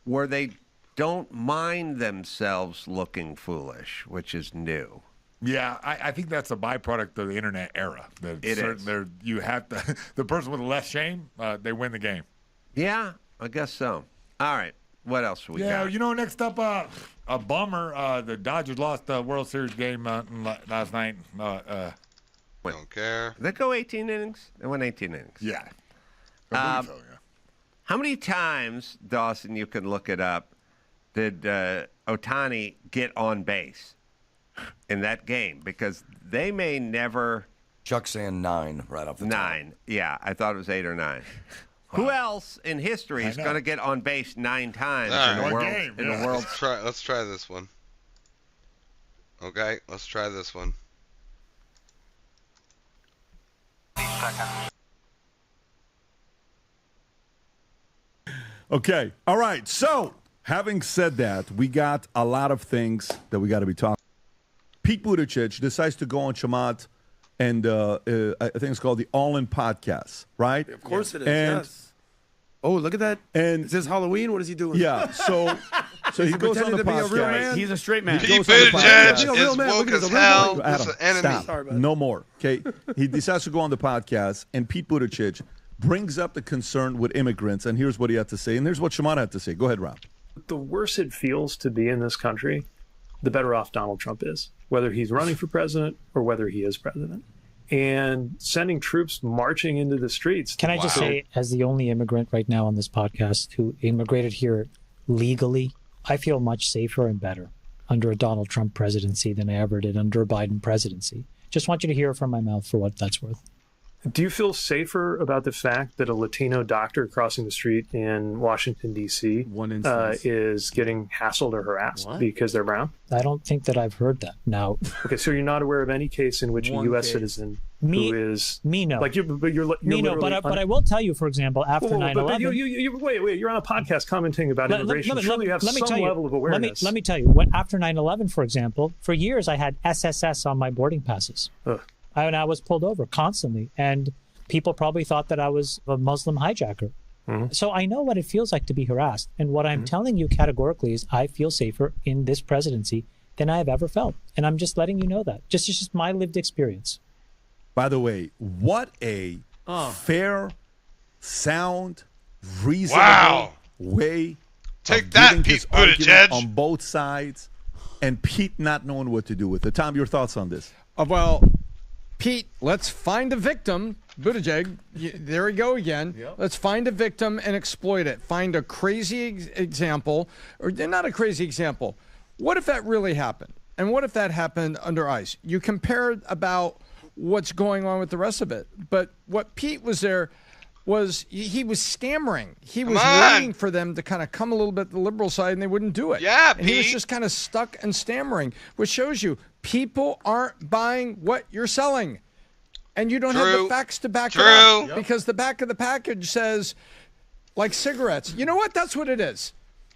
where they don't mind themselves looking foolish, which is new. Yeah, I think that's a byproduct of the internet era. It is. You have to, the person with less shame, they win the game. Yeah, I guess so. All right, what else we got? Yeah, you know, next up, a bummer. The Dodgers lost the World Series game last night. Don't care. Did they go 18 innings? They went 18 innings. Yeah. I believe so, yeah. How many times, Dawson, you can look it up, did Ohtani get on base in that game? Because they may never... Chuck's saying 9 right off the top. 9. Yeah, I thought it was 8 or 9. Who else in history is going to get on base 9 times in the world? Let's try this one. Okay, let's try this one. Okay. All right. So, having said that, we got a lot of things that we got to be talking. Pete Buttigieg decides to go on Shamat, and I think it's called the All In Podcast, right? Of course it is. And, yes. Oh, look at that! And is this Halloween? What is he doing? Yeah. So he goes on the podcast. He's a straight man. Pete Buttigieg is woke as hell. Adam, He's an enemy. stop. No more. Okay. He decides to go on the podcast, and Pete Buttigieg brings up the concern with immigrants, and here's what he had to say, and here's what Shimon had to say. Go ahead, Rob. The worse it feels to be in this country, the better off Donald Trump is, whether he's running for president or whether he is president. And sending troops marching into the streets. Can I just say, as the only immigrant right now on this podcast who immigrated here legally, I feel much safer and better. under a Donald Trump presidency than I ever did under a Biden presidency. Just want you to hear it from my mouth for what that's worth. Do you feel safer about the fact that a Latino doctor crossing the street in Washington, D.C. Is getting hassled or harassed because they're brown? I don't think that I've heard that. Now, okay, so you're not aware of any case in which a U.S. citizen who is... Me, no. Like you're no, but I will tell you, for example, after 9/11... Wait, you're on a podcast commenting about immigration. Surely you have some level of awareness. Let me tell you, after 9/11, for example, for years I had SSS on my boarding passes. I was pulled over constantly, and people probably thought that I was a Muslim hijacker. Mm-hmm. So I know what it feels like to be harassed. And what I'm telling you categorically is I feel safer in this presidency than I have ever felt. And I'm just letting you know that. It's just my lived experience. By the way, what a fair, sound, reasonable way Take that, Pete Buttigieg. On both sides, and Pete not knowing what to do with it. Tom, your thoughts on this? Well, Pete, let's find a victim. Buttigieg, there we go again. Yep. Let's find a victim and exploit it. Find a crazy example, or not a crazy example. What if that really happened? And what if that happened under ICE? You compare about what's going on with the rest of it. But what Pete was there was he was stammering. He was waiting for them to kind of come a little bit to the liberal side, and they wouldn't do it. Yeah, and he was just kind of stuck and stammering, which shows you people aren't buying what you're selling. And you don't have the facts to back it up because the back of the package says, like cigarettes. You know what? That's what it is.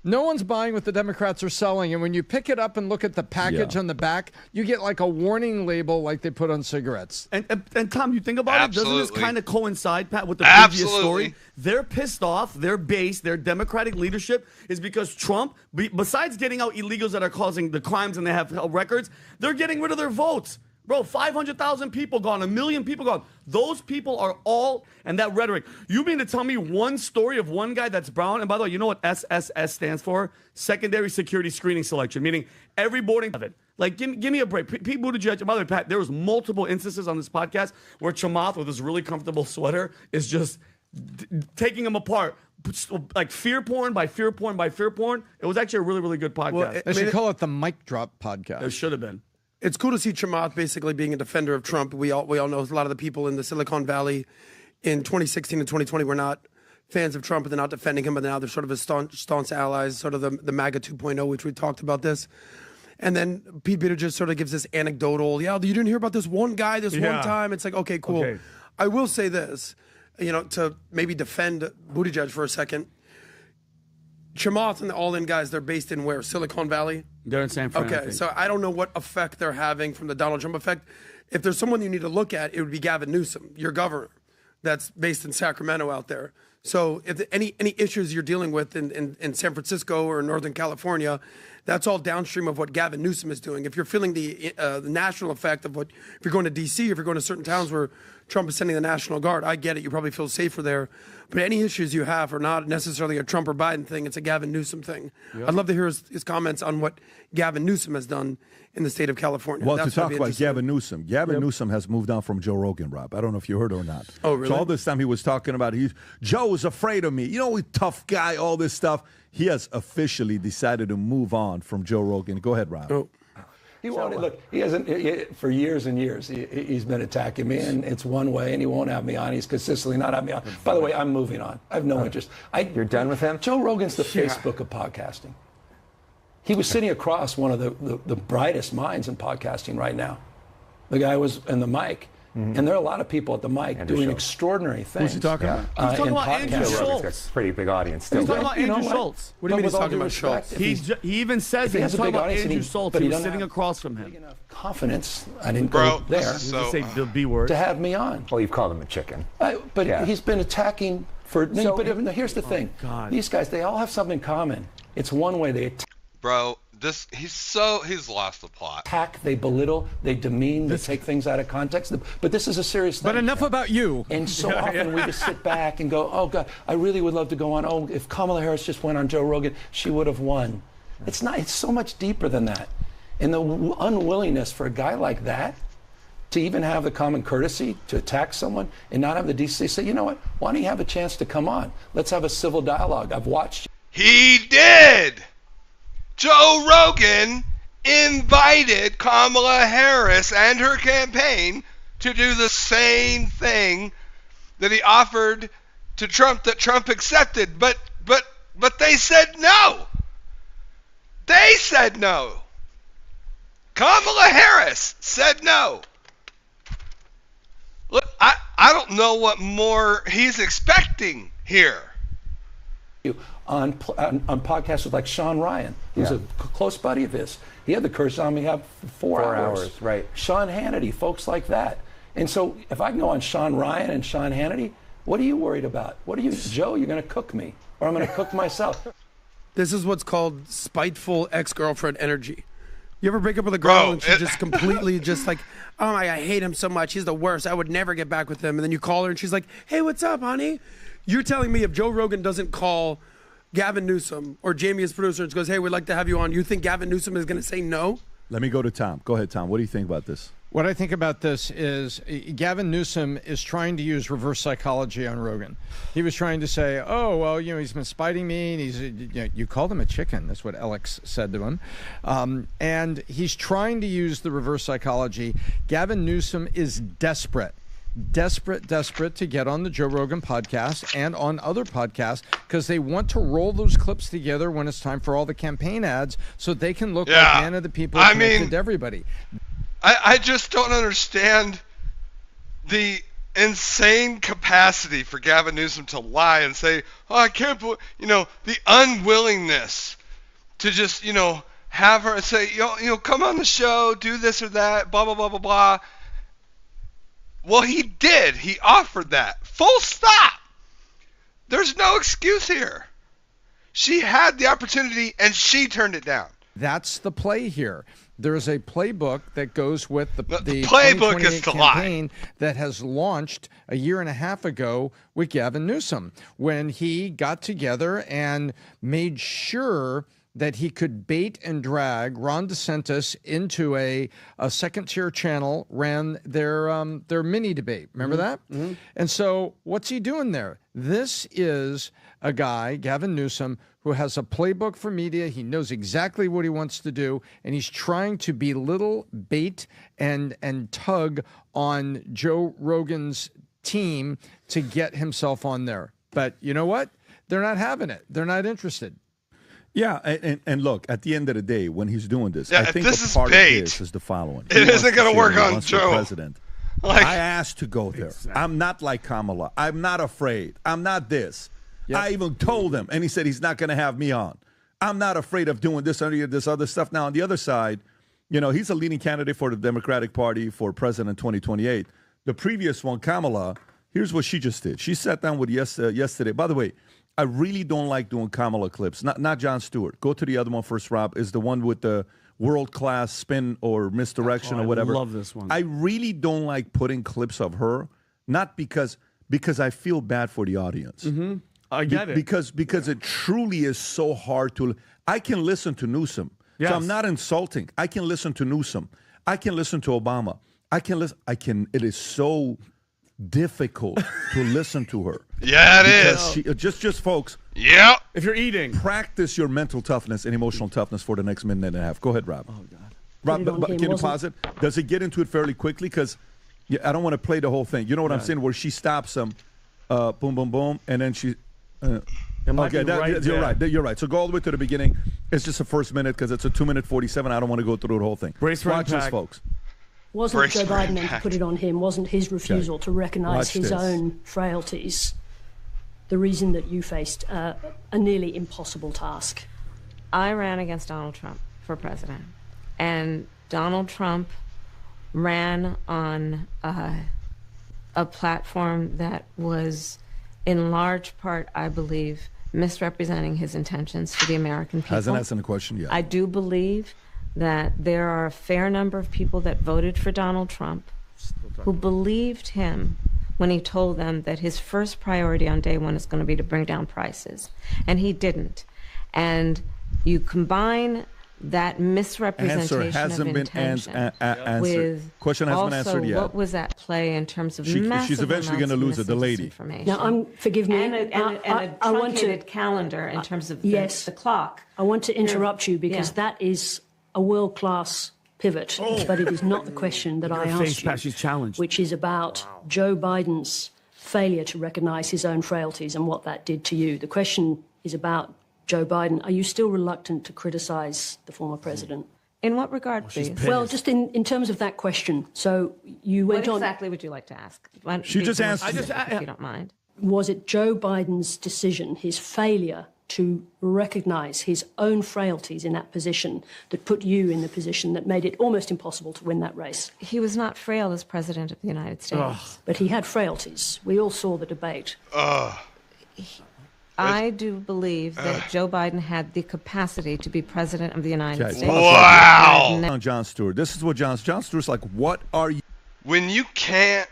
No one's buying what the Democrats are selling. And when you pick it up and look at the package on the back, you get like a warning label like they put on cigarettes. And Tom, you think about it, doesn't this kind of coincide, Pat, with the previous story? They're pissed off. Their base, their Democratic leadership is because Trump, besides getting out illegals that are causing the crimes and they have records, they're getting rid of their votes. Bro, 500,000 people gone, 1 million people gone. Those people are all, and that rhetoric. You mean to tell me one story of one guy that's brown? And by the way, you know what SSS stands for? Secondary Security Screening Selection, meaning every boarding of it. Like, give me a break. Pete Buttigieg, by the way, Pat, there was multiple instances on this podcast where Chamath, with his really comfortable sweater, is just taking him apart. Like fear porn by fear porn by fear porn. It was actually a really, really good podcast. Well, they should call it the Mic Drop podcast. It should have been. It's cool to see Chamath basically being a defender of Trump. We all know a lot of the people in the Silicon Valley in 2016 and 2020 were not fans of Trump, and they're not defending him, but now they're sort of his staunch allies, sort of the MAGA 2.0, which we talked about this. And then Pete Buttigieg sort of gives this anecdotal, you didn't hear about this one guy one time. It's like, okay, cool. Okay. I will say this, to maybe defend Buttigieg for a second. Chamath and the All-In guys, they're based in where? Silicon Valley? They're in San Fran. Okay, so I don't know what effect they're having from the Donald Trump effect. If there's someone you need to look at, it would be Gavin Newsom, your governor, that's based in Sacramento out there. So if any issues you're dealing with in San Francisco or Northern California, that's all downstream of what Gavin Newsom is doing. If you're feeling the national effect of if you're going to D.C., if you're going to certain towns where Trump is sending the National Guard, I get it. You probably feel safer there. But any issues you have are not necessarily a Trump or Biden thing. It's a Gavin Newsom thing. Yep. I'd love to hear his comments on what Gavin Newsom has done in the state of California. Well, to talk about Gavin Newsom, Newsom has moved on from Joe Rogan, Rob. I don't know if you heard or not. Oh, really? So all this time he was talking about Joe is afraid of me. Tough guy, all this stuff. He has officially decided to move on from Joe Rogan. Go ahead, Rob. Oh. He hasn't, for years and years, he's been attacking me, and it's one way, and he won't have me on. He's consistently not having me on. By the way, I'm moving on. I have no interest. You're done with him? Joe Rogan's the Facebook of podcasting. He was sitting across one of the brightest minds in podcasting right now. The guy was in the mic. Mm-hmm. And there are a lot of people at the mic doing extraordinary things. Who's he talking about? He's talking about Andrew Schultz. That's a pretty big audience. Still. He's talking about Andrew Schultz. What do you mean he's talking about Schultz? He even says he's talking about Andrew Schultz. He was sitting across from him. Confidence. I didn't go there. Say the B word. To have me on. Well, you've called him a chicken. But he's been attacking for. But here's the thing. These guys, they all have something in common. It's one way they attack. Bro. He's lost the plot. Attack, they belittle, they demean, they take things out of context. But this is a serious thing. But enough about you. And so often we just sit back and go, oh, God, I really would love to go on. Oh, if Kamala Harris just went on Joe Rogan, she would have won. It's not. It's so much deeper than that. And the unwillingness for a guy like that to even have the common courtesy to attack someone and not have the decency to say, you know what, why don't you have a chance to come on? Let's have a civil dialogue. I've watched. He did! Joe Rogan invited Kamala Harris and her campaign to do the same thing that he offered to Trump that Trump accepted. But they said no. They said no. Kamala Harris said no. Look, I don't know what more he's expecting here. On podcasts with like Sean Ryan, who's a close buddy of his. He had the curse on me have 4 hours. Right. Sean Hannity, folks like that. And so if I can go on Sean Ryan and Sean Hannity, what are you worried about? Joe, you're going to cook me, or I'm going to cook myself. This is what's called spiteful ex-girlfriend energy. You ever break up with a girl and she's just completely just like, oh my, I hate him so much. He's the worst. I would never get back with him. And then you call her and she's like, hey, what's up, honey? You're telling me if Joe Rogan doesn't call Gavin Newsom or Jamie as producer and goes, hey, we'd like to have you on, you think Gavin Newsom is going to say no? Let me go to Tom. Go ahead, Tom. What do you think about this? What I think about this is Gavin Newsom is trying to use reverse psychology on Rogan. He was trying to say, oh, well, he's been spiting me. And you called him a chicken. That's what Alex said to him. And he's trying to use the reverse psychology. Gavin Newsom is desperate to get on the Joe Rogan podcast and on other podcasts because they want to roll those clips together when it's time for all the campaign ads so they can look like man of the people connected to everybody. I just don't understand the insane capacity for Gavin Newsom to lie and say, oh, I can't believe, the unwillingness to just, have her say, come on the show, do this or that, blah, blah, blah, blah, blah. Well, he did. He offered that. Full stop. There's no excuse here. She had the opportunity and she turned it down. That's the play here. There's a playbook that goes with the playbook is to campaign lie. that has launched a year and a half ago with Gavin Newsom when he got together and made sure that he could bait and drag Ron DeSantis into a second-tier channel, ran their mini debate. Remember that? Mm-hmm. And so what's he doing there? This is a guy, Gavin Newsom, who has a playbook for media. He knows exactly what he wants to do, and he's trying to belittle, bait, and tug on Joe Rogan's team to get himself on there. But you know what? They're not having it. They're not interested. Yeah, and look, at the end of the day, when he's doing this, I think this a is part bait. of this is the following. It isn't going to work on Joe. President. I asked to go there. Exactly. I'm not like Kamala. I'm not afraid. I'm not this. Yep. I even told him, and he said he's not going to have me on. I'm not afraid of doing this or this other stuff. Now, on the other side, he's a leading candidate for the Democratic Party for president 2028. The previous one, Kamala, here's what she just did. She sat down with yesterday. By the way, I really don't like doing Kamala clips. Not Jon Stewart. Go to the other one first, Rob, is the one with the world-class spin or misdirection or whatever. I love this one. I really don't like putting clips of her, not because I feel bad for the audience. Mm-hmm. I get it. Because it truly is so hard to... I can listen to Newsom. Yes. So I'm not insulting. I can listen to Newsom. I can listen to Obama. It is so difficult to listen to her. Yeah, it is. Just folks. Yep. If you're eating. Practice your mental toughness and emotional toughness for the next minute and a half. Go ahead, Rob. Oh, God. Rob, can you pause it? Does it get into it fairly quickly? Because I don't want to play the whole thing. You know what I'm saying? Where she stops him, boom, boom, boom, and then she... You're right. So go all the way to the beginning. It's just the first minute because it's a 2-minute 47. I don't want to go through the whole thing. Watch this, folks. Wasn't Joe Biden meant to put it on him? Wasn't his refusal to recognize his own frailties the reason that you faced a nearly impossible task? I ran against Donald Trump for president, and Donald Trump ran on a platform that was, in large part, I believe, misrepresenting his intentions to the American people. Hasn't answered the question yet. I do believe that there are a fair number of people that voted for Donald Trump who believed him when he told them that his first priority on day one is going to be to bring down prices. And he didn't. And you combine that misrepresentation of intention with question hasn't been answered yet. What was at play in terms of she's eventually going to lose it, the lady. Now, forgive me. And a truncated calendar in terms of the clock. I want to interrupt you because that is a world-class pivot, but it is not the question that I asked you, which is about Joe Biden's failure to recognize his own frailties and what that did to you. The question is about Joe Biden. Are you still reluctant to criticize the former president? In what regard, please? Well, just in terms of that question. So you went on. What exactly would you like to ask? She just asked. If you don't mind. Was it Joe Biden's decision, his failure to recognize his own frailties in that position, that put you in the position that made it almost impossible to win that race? He was not frail as president of the United States. But he had frailties. We all saw the debate. I do believe that Joe Biden had the capacity to be president of the United States. Wow. Jon Stewart. This is what Jon Stewart's like, what are you? When you can't,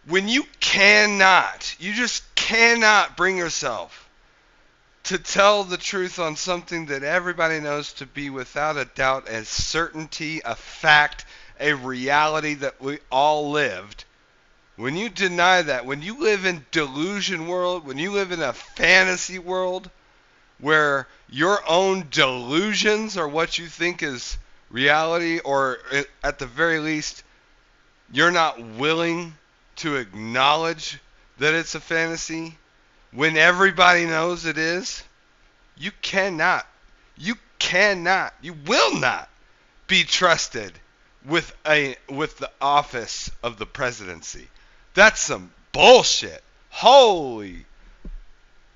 when you cannot, you just cannot bring yourself to tell the truth on something that everybody knows to be without a doubt a certainty, a fact, a reality that we all lived. When you deny that, when you live in delusion world, when you live in a fantasy world where your own delusions are what you think is reality, or at the very least, you're not willing to acknowledge that it's a fantasy, when everybody knows it is, you will not be trusted with the office of the presidency. That's some bullshit. Holy.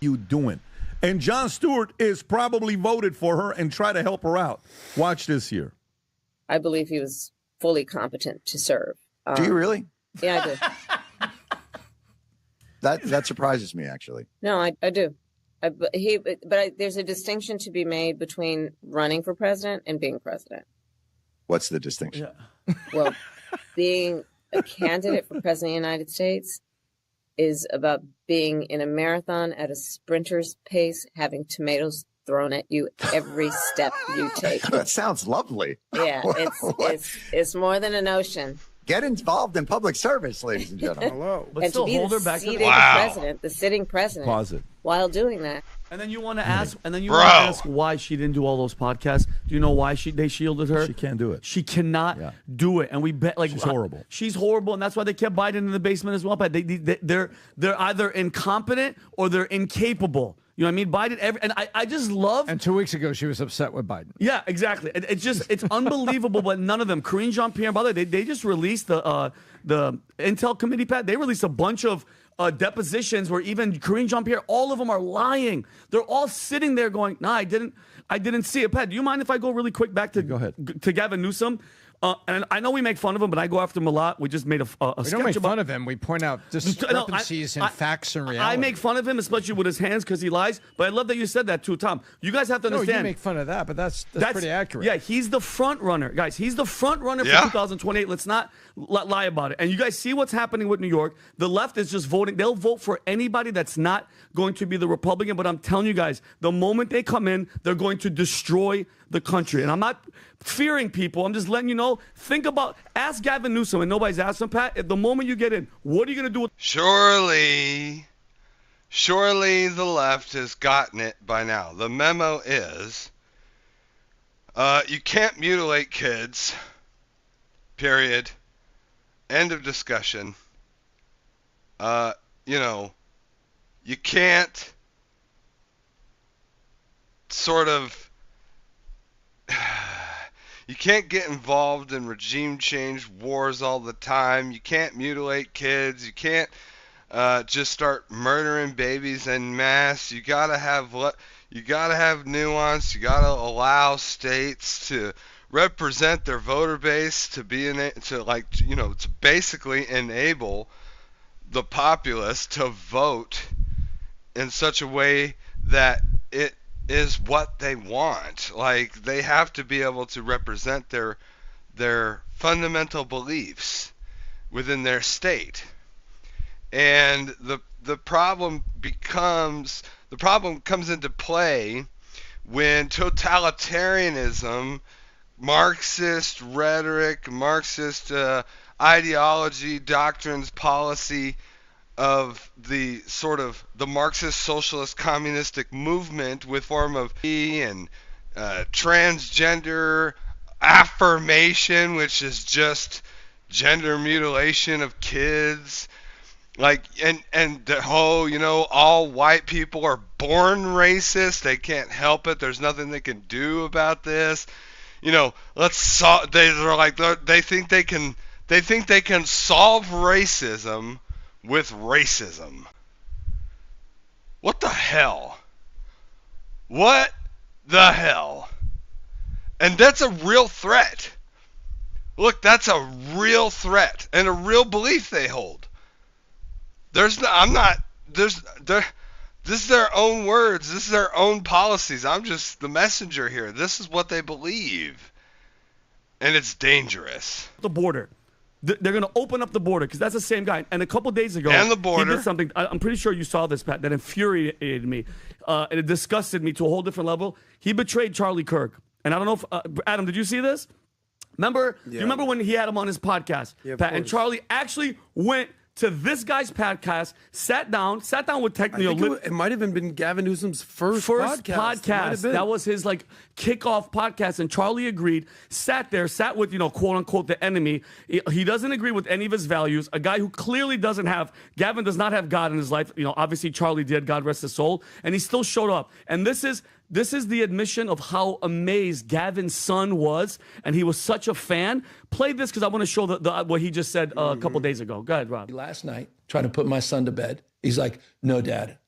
You doing? And Jon Stewart is probably voted for her and try to help her out. Watch this here. I believe he was fully competent to serve. Do you really? Yeah, I do. That surprises me, actually. No, I do. But there's a distinction to be made between running for president and being president. What's the distinction? Yeah. Well, being a candidate for president of the United States is about being in a marathon at a sprinter's pace, having tomatoes thrown at you every step you take. That sounds lovely. Yeah, it's more than a notion. Get involved in public service, ladies and gentlemen. Hello. But and to be the president, the sitting president, Pause it. While doing that. And then you want to ask, why she didn't do all those podcasts. Do you know why they shielded her? She can't do it. She cannot do it. And we bet she's horrible. She's horrible, and that's why they kept Biden in the basement as well. But they're either incompetent or they're incapable. You know what I mean? Biden, and I just love. And 2 weeks ago, she was upset with Biden. Yeah, exactly. It's unbelievable, but none of them. Karine Jean-Pierre, by the way, they just released the Intel Committee, Pat. They released a bunch of depositions where even Karine Jean-Pierre, all of them are lying. They're all sitting there going, "No, I didn't see it." Pat, do you mind if I go really quick back to Gavin Newsom? And I know we make fun of him, but I go after him a lot. We just made a we sketch don't make about fun of him. We point out discrepancies in facts and reality. I make fun of him, especially with his hands, because he lies. But I love that you said that too, Tom. You guys have to understand. No, you make fun of that, but that's pretty accurate. Yeah, he's the front runner, guys. He's the front runner for 2028. Let's not lie about it. And you guys see what's happening with New York. The left is just voting. They'll vote for anybody that's not going to be the Republican. But I'm telling you guys, the moment they come in, they're going to destroy the country. And I'm not fearing people. I'm just letting you know. Ask Gavin Newsom, and nobody's asked him, Pat, at the moment you get in, what are you going to do with... Surely the left has gotten it by now. The memo is, you can't mutilate kids, period. End of discussion. You can't you can't get involved in regime change wars all the time. You can't mutilate kids. You can't just start murdering babies en masse. You gotta have nuance. You gotta allow states to represent their voter base, to basically enable the populace to vote in such a way that it is what they want. Like, they have to be able to represent their fundamental beliefs within their state. And the problem comes into play when totalitarianism, Marxist rhetoric, Marxist ideology, doctrines, policy of the Marxist socialist communistic movement with form of and transgender affirmation, which is just gender mutilation of kids. Like, and the whole, all white people are born racist. They can't help it. There's nothing they can do about this. They're like, they think they can solve racism with racism. What the hell? What the hell? And that's a real threat. Look, that's a real threat and a real belief they hold. This is their own words. This is their own policies. I'm just the messenger here. This is what they believe. And it's dangerous. The border. They're going to open up the border because that's the same guy. And a couple days ago, and the border. He did something. I'm pretty sure you saw this, Pat, that infuriated me. And it disgusted me to a whole different level. He betrayed Charlie Kirk. And I don't know if, Adam, did you see this? Remember? Yeah. You remember when he had him on his podcast, Pat? And Charlie actually went to this guy's podcast, sat down with technically. It might have even been Gavin Newsom's first podcast. That was his kickoff podcast, and Charlie agreed. Sat with quote unquote the enemy. He doesn't agree with any of his values. A guy who clearly Gavin does not have God in his life. Obviously Charlie did. God rest his soul, and he still showed up. And this is the admission of how amazed Gavin's son was, and he was such a fan. Play this because I want to show what he just said a couple days ago. Go ahead, Rob. Last night, trying to put my son to bed, he's like, "No, Dad,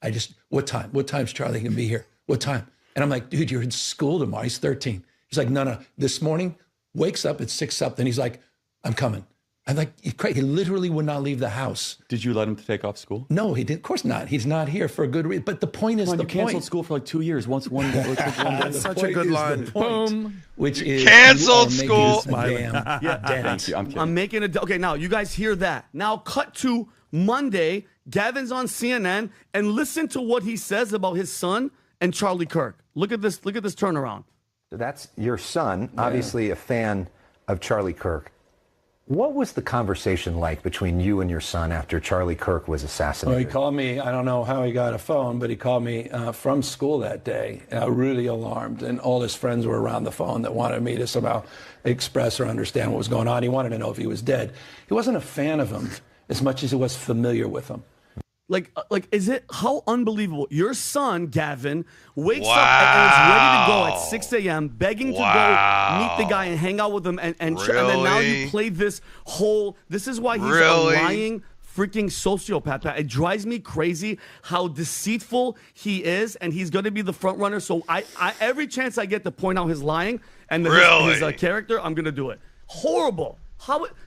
what time? What time's Charlie going to be here? What time?" And I'm like, "Dude, you're in school tomorrow." He's 13. He's like, "No. This morning, wakes up at 6 something. He's like, I'm coming." I'm like, he literally would not leave the house. Did you let him take off school? No, he did. Of course not. He's not here for a good reason. But the point is, you canceled school for 2 years. One day. That's such a good line. Boom. Which is canceled school. Thank you. I'm making it. Okay, now you guys hear that. Now cut to Monday. Gavin's on CNN, and listen to what he says about his son and Charlie Kirk. Look at this turnaround. That's your son, obviously a fan of Charlie Kirk. What was the conversation like between you and your son after Charlie Kirk was assassinated? Well, he called me. I don't know how he got a phone, but he called me from school that day, really alarmed. And all his friends were around the phone that wanted me to somehow express or understand what was going on. He wanted to know if he was dead. He wasn't a fan of him as much as he was familiar with him. Is it how unbelievable? Your son, Gavin, wakes up and is ready to go at 6 a.m., begging to go meet the guy and hang out with him. And then now you play this is why he's a lying freaking sociopath. It drives me crazy how deceitful he is, and he's going to be the front runner. So I every chance I get to point out his lying and his character, I'm going to do it. Horrible.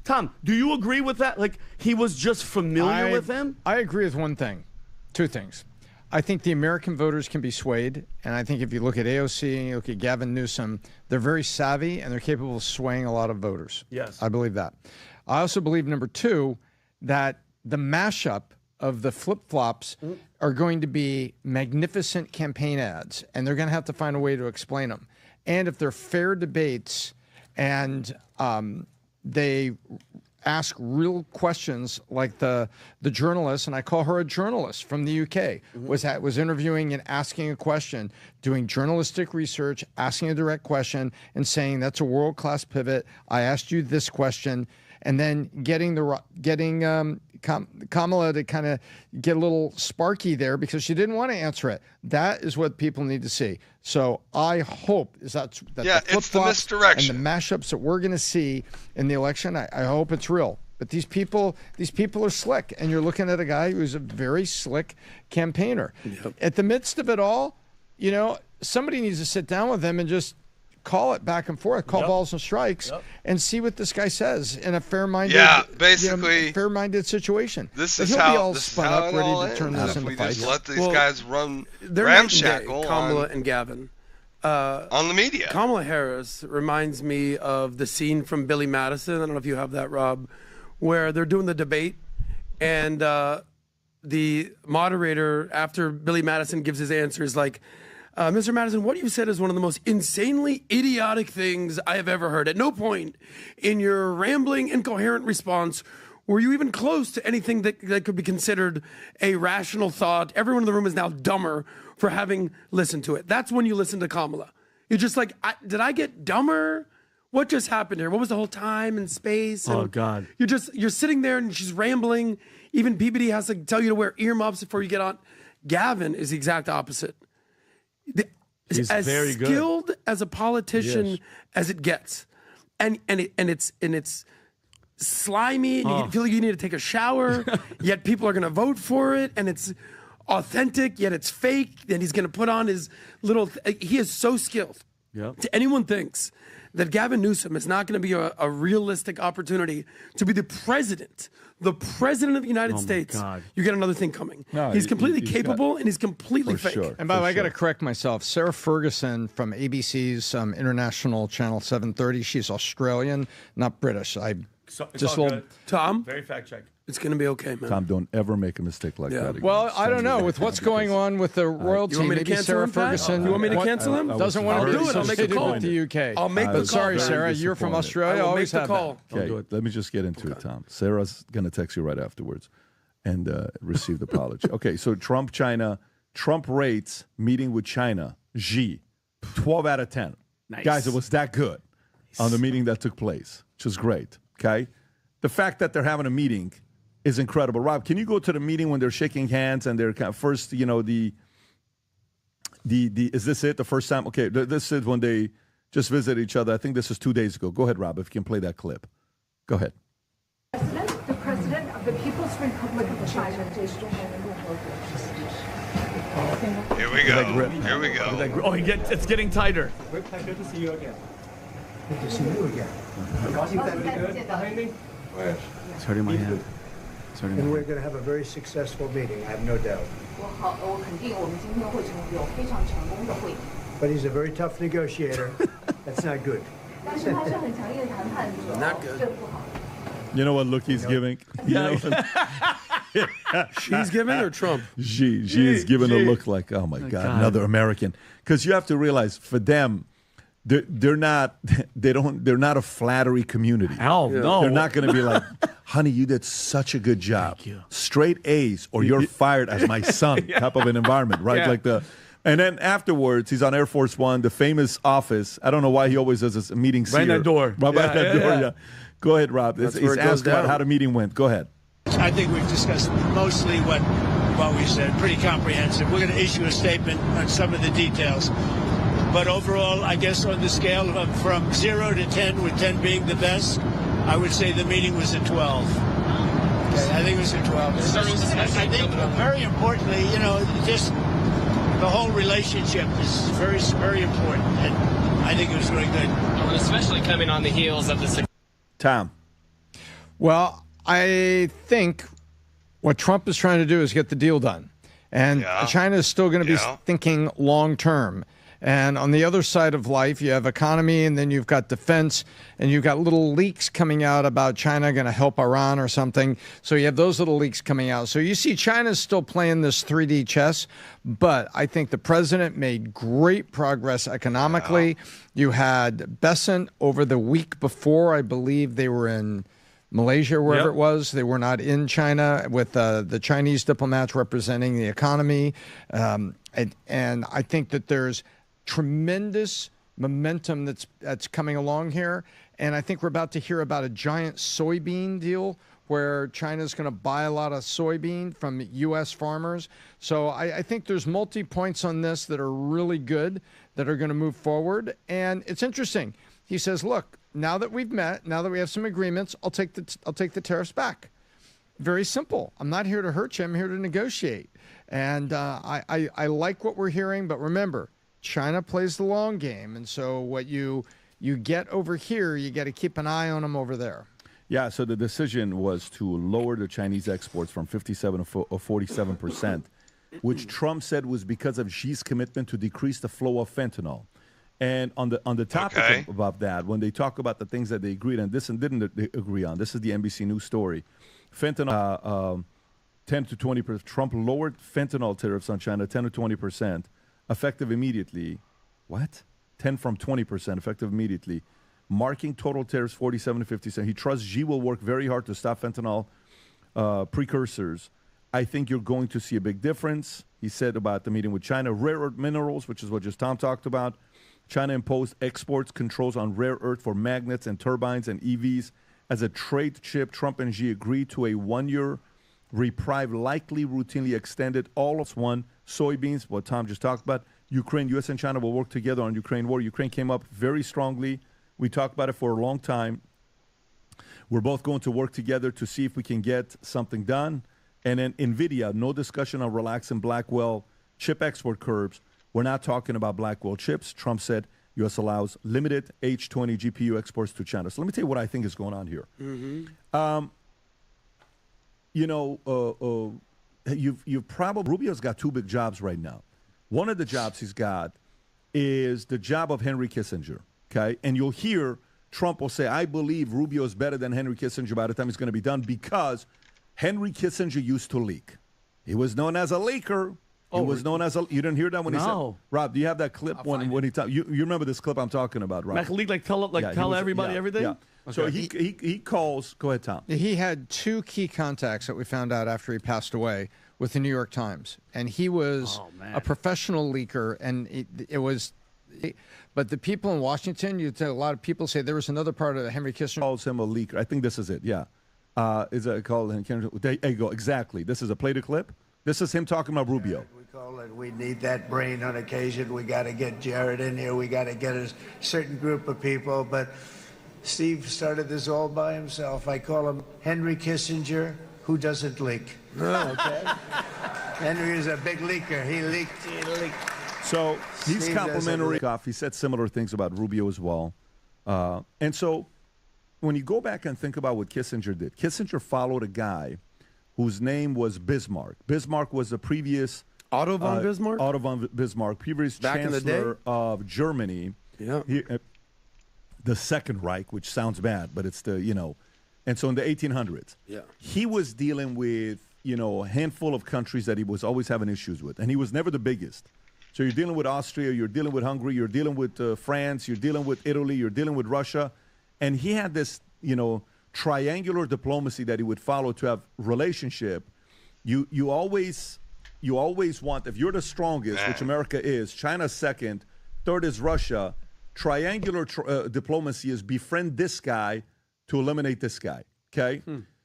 Tom, do you agree with that? He was just familiar with him? I agree with one thing. Two things. I think the American voters can be swayed, and I think if you look at AOC and you look at Gavin Newsom, they're very savvy and they're capable of swaying a lot of voters. Yes. I believe that. I also believe, number two, that the mashup of the flip-flops are going to be magnificent campaign ads, and they're going to have to find a way to explain them. And if they're fair debates and they ask real questions, like the journalist, and I call her a journalist from the UK, was interviewing and asking a question, doing journalistic research, asking a direct question, and saying, "That's a world-class pivot. I asked you this question," and then getting Kamala to kind of get a little sparky there because she didn't want to answer it. That is what people need to see. So I hope that the flip-flops and the mashups that we're going to see in the election, I hope it's real. But these people are slick, and you're looking at a guy who's a very slick campaigner. Yep. At the midst of it all, somebody needs to sit down with them and just call it back and forth, call balls and strikes, and see what this guy says in a fair-minded, fair-minded situation. This but is he'll how be all this spun is how up, it ready all to turn ends. this into We fights. just let these guys run they're ramshackle Kamala and Gavin. On the media. Kamala Harris reminds me of the scene from Billy Madison. I don't know if you have that, Rob, where they're doing the debate, and the moderator, after Billy Madison gives his answer, is like, Mr. Madison, what you said is one of the most insanely idiotic things I have ever heard. At no point in your rambling, incoherent response were you even close to anything that could be considered a rational thought. Everyone in the room is now dumber for having listened to it. That's when you listen to Kamala. You're just like, did I get dumber? What just happened here? What was the whole time and space? And God. You're sitting there and she's rambling. Even PBD has to tell you to wear earmuffs before you get on. Gavin is the exact opposite. He's as very good. skilled as a politician as it gets. And it's slimy and you feel like you need to take a shower, yet people are going to vote for it, and it's authentic, yet it's fake, and he's going to put on his little... He is so skilled. Yep. To anyone thinks that Gavin Newsom is not going to be a realistic opportunity to be the president of the United States, you get another thing coming. No, he's completely capable and he's completely fake. Sure. And by the way, I got to correct myself. Sarah Ferguson from ABC's international channel 730. She's Australian, not British. Tom, very fact check. It's going to be okay, man. Tom, don't ever make a mistake like that again. Well, I don't know. With what's going on with the royalty, maybe Sarah Ferguson... You want me to cancel him? Doesn't want to be associated with the UK. I'll make the call. Sorry, Sarah, you're from Australia. I will always make have the call. Okay, let me just get into it, Tom. Sarah's going to text you right afterwards and receive the apology. Okay, so Trump rates meeting with China, Xi, 12 out of 10. Nice. Guys, it was that good on the meeting that took place, which is great, okay? The fact that they're having a meeting is incredible. Rob, can you go to the meeting when they're shaking hands and they're kind of first, is this it, the first time? Okay, this is when they just visit each other. I think this is 2 days ago. Go ahead, Rob, if you can play that clip. Go ahead. The President of the People's Republic of China. Here we go. Here we go. Oh, it's getting tighter. Good to see you again. Good to see you again. It's hurting my hand. And we're going to have a very successful meeting, I have no doubt. But he's a very tough negotiator. That's not good. Not good. You know what look he's giving? She's giving or Trump? She is giving a look like, oh my God, another American. Because you have to realize, for them, they're not a flattery community. Oh, no. They're not going to be like, honey, you did such a good job. Straight A's or you're fired as my son type of an environment, right? Yeah. And then afterwards, he's on Air Force One, the famous office. I don't know why he always does this meeting Right in that door. Right by that door, yeah. Go ahead, Rob. That's He's where it goes asked about down. how the meeting went. Go ahead. I think we've discussed mostly what we said, pretty comprehensive. We're going to issue a statement on some of the details. But overall, I guess on the scale of from 0 to 10, with 10 being the best, I would say the meeting was a 12. Okay, I think it was a 12. I think very importantly, just the whole relationship is very, very important. And I think it was really good. Well, especially coming on the heels of the... Tom. Well, I think what Trump is trying to do is get the deal done. And China is still going to be thinking long term. And on the other side of life, you have economy, and then you've got defense, and you've got little leaks coming out about China going to help Iran or something. So you have those little leaks coming out. So you see China's still playing this 3D chess, but I think the president made great progress economically. You had Besant over the week before, I believe they were in Malaysia, wherever it was. They were not in China, with the Chinese diplomats representing the economy. And I think that there's tremendous momentum that's coming along here. And I think we're about to hear about a giant soybean deal where China's going to buy a lot of soybean from U.S. farmers. So I think there's multi-points on this that are really good, that are going to move forward. And it's interesting. He says, look, now that we've met, now that we have some agreements, I'll take the tariffs back. Very simple. I'm not here to hurt you. I'm here to negotiate. And I like what we're hearing, but remember, China plays the long game. And so what you get over here, you got to keep an eye on them over there. Yeah, so the decision was to lower the Chinese exports from 57 to 47%, which Trump said was because of Xi's commitment to decrease the flow of fentanyl. And on the topic about that, when they talk about the things that they agreed on, this and didn't agree on, this is the NBC News story. Fentanyl, 10 to 20%. Trump lowered fentanyl tariffs on China 10 to 20%, effective immediately. What? 10 from 20%, effective immediately. Marking total tariffs 47 to 50%. He trusts Xi will work very hard to stop fentanyl precursors. I think you're going to see a big difference. He said about the meeting with China, rare earth minerals, which is what just Tom talked about. China imposed exports controls on rare earth for magnets and turbines and EVs. As a trade chip, Trump and Xi agreed to a 1-year reprieve, likely routinely extended. All of one, soybeans, what Tom just talked about. Ukraine, U.S. and China will work together on Ukraine war. Ukraine came up very strongly. We talked about it for a long time. We're both going to work together to see if we can get something done. And then NVIDIA, no discussion on relaxing Blackwell chip export curbs. We're not talking about Blackwell chips. Trump said U.S. allows limited H20 GPU exports to China. So let me tell you what I think is going on here. You've probably, Rubio's got two big jobs right now. One of the jobs he's got is the job of Henry Kissinger, okay? And you'll hear Trump will say, I believe Rubio is better than Henry Kissinger by the time it's going to be done because Henry Kissinger used to leak. He was known as a leaker. He was known as a. You didn't hear that when he said. Rob, do you have that clip when he talked? You remember this clip I'm talking about, Rob? Tell everybody everything. Yeah. Okay. So he calls. Go ahead, Tom. He had two key contacts that we found out after he passed away with the New York Times, and he was a professional leaker, and it was. But the people in Washington, a lot of people say there was another part of Henry Kissinger calls him a leaker. I think this is it. Yeah, is it called? There you go. Exactly. This is a play to clip. This is him talking about Rubio. We need that brain on occasion. We got to get Jared in here. We got to get a certain group of people. But Steve started this all by himself. I call him Henry Kissinger, who doesn't leak. Okay? Henry is a big leaker. He leaked. So he's Steve complimentary. He said similar things about Rubio as well. And so when you go back and think about what Kissinger did, Kissinger followed a guy whose name was Bismarck. Bismarck was the previous Otto von Bismarck? Otto von Bismarck, previous Back chancellor of Germany. Yeah. The Second Reich, which sounds bad, but it's the, and so in the 1800s, he was dealing with, a handful of countries that he was always having issues with, and he was never the biggest. So you're dealing with Austria, you're dealing with Hungary, you're dealing with France, you're dealing with Italy, you're dealing with Russia, and he had this, triangular diplomacy that he would follow to have relationship. You always want, if you're the strongest, which America is, China's second, third is Russia. Triangular diplomacy is befriend this guy to eliminate this guy. Okay,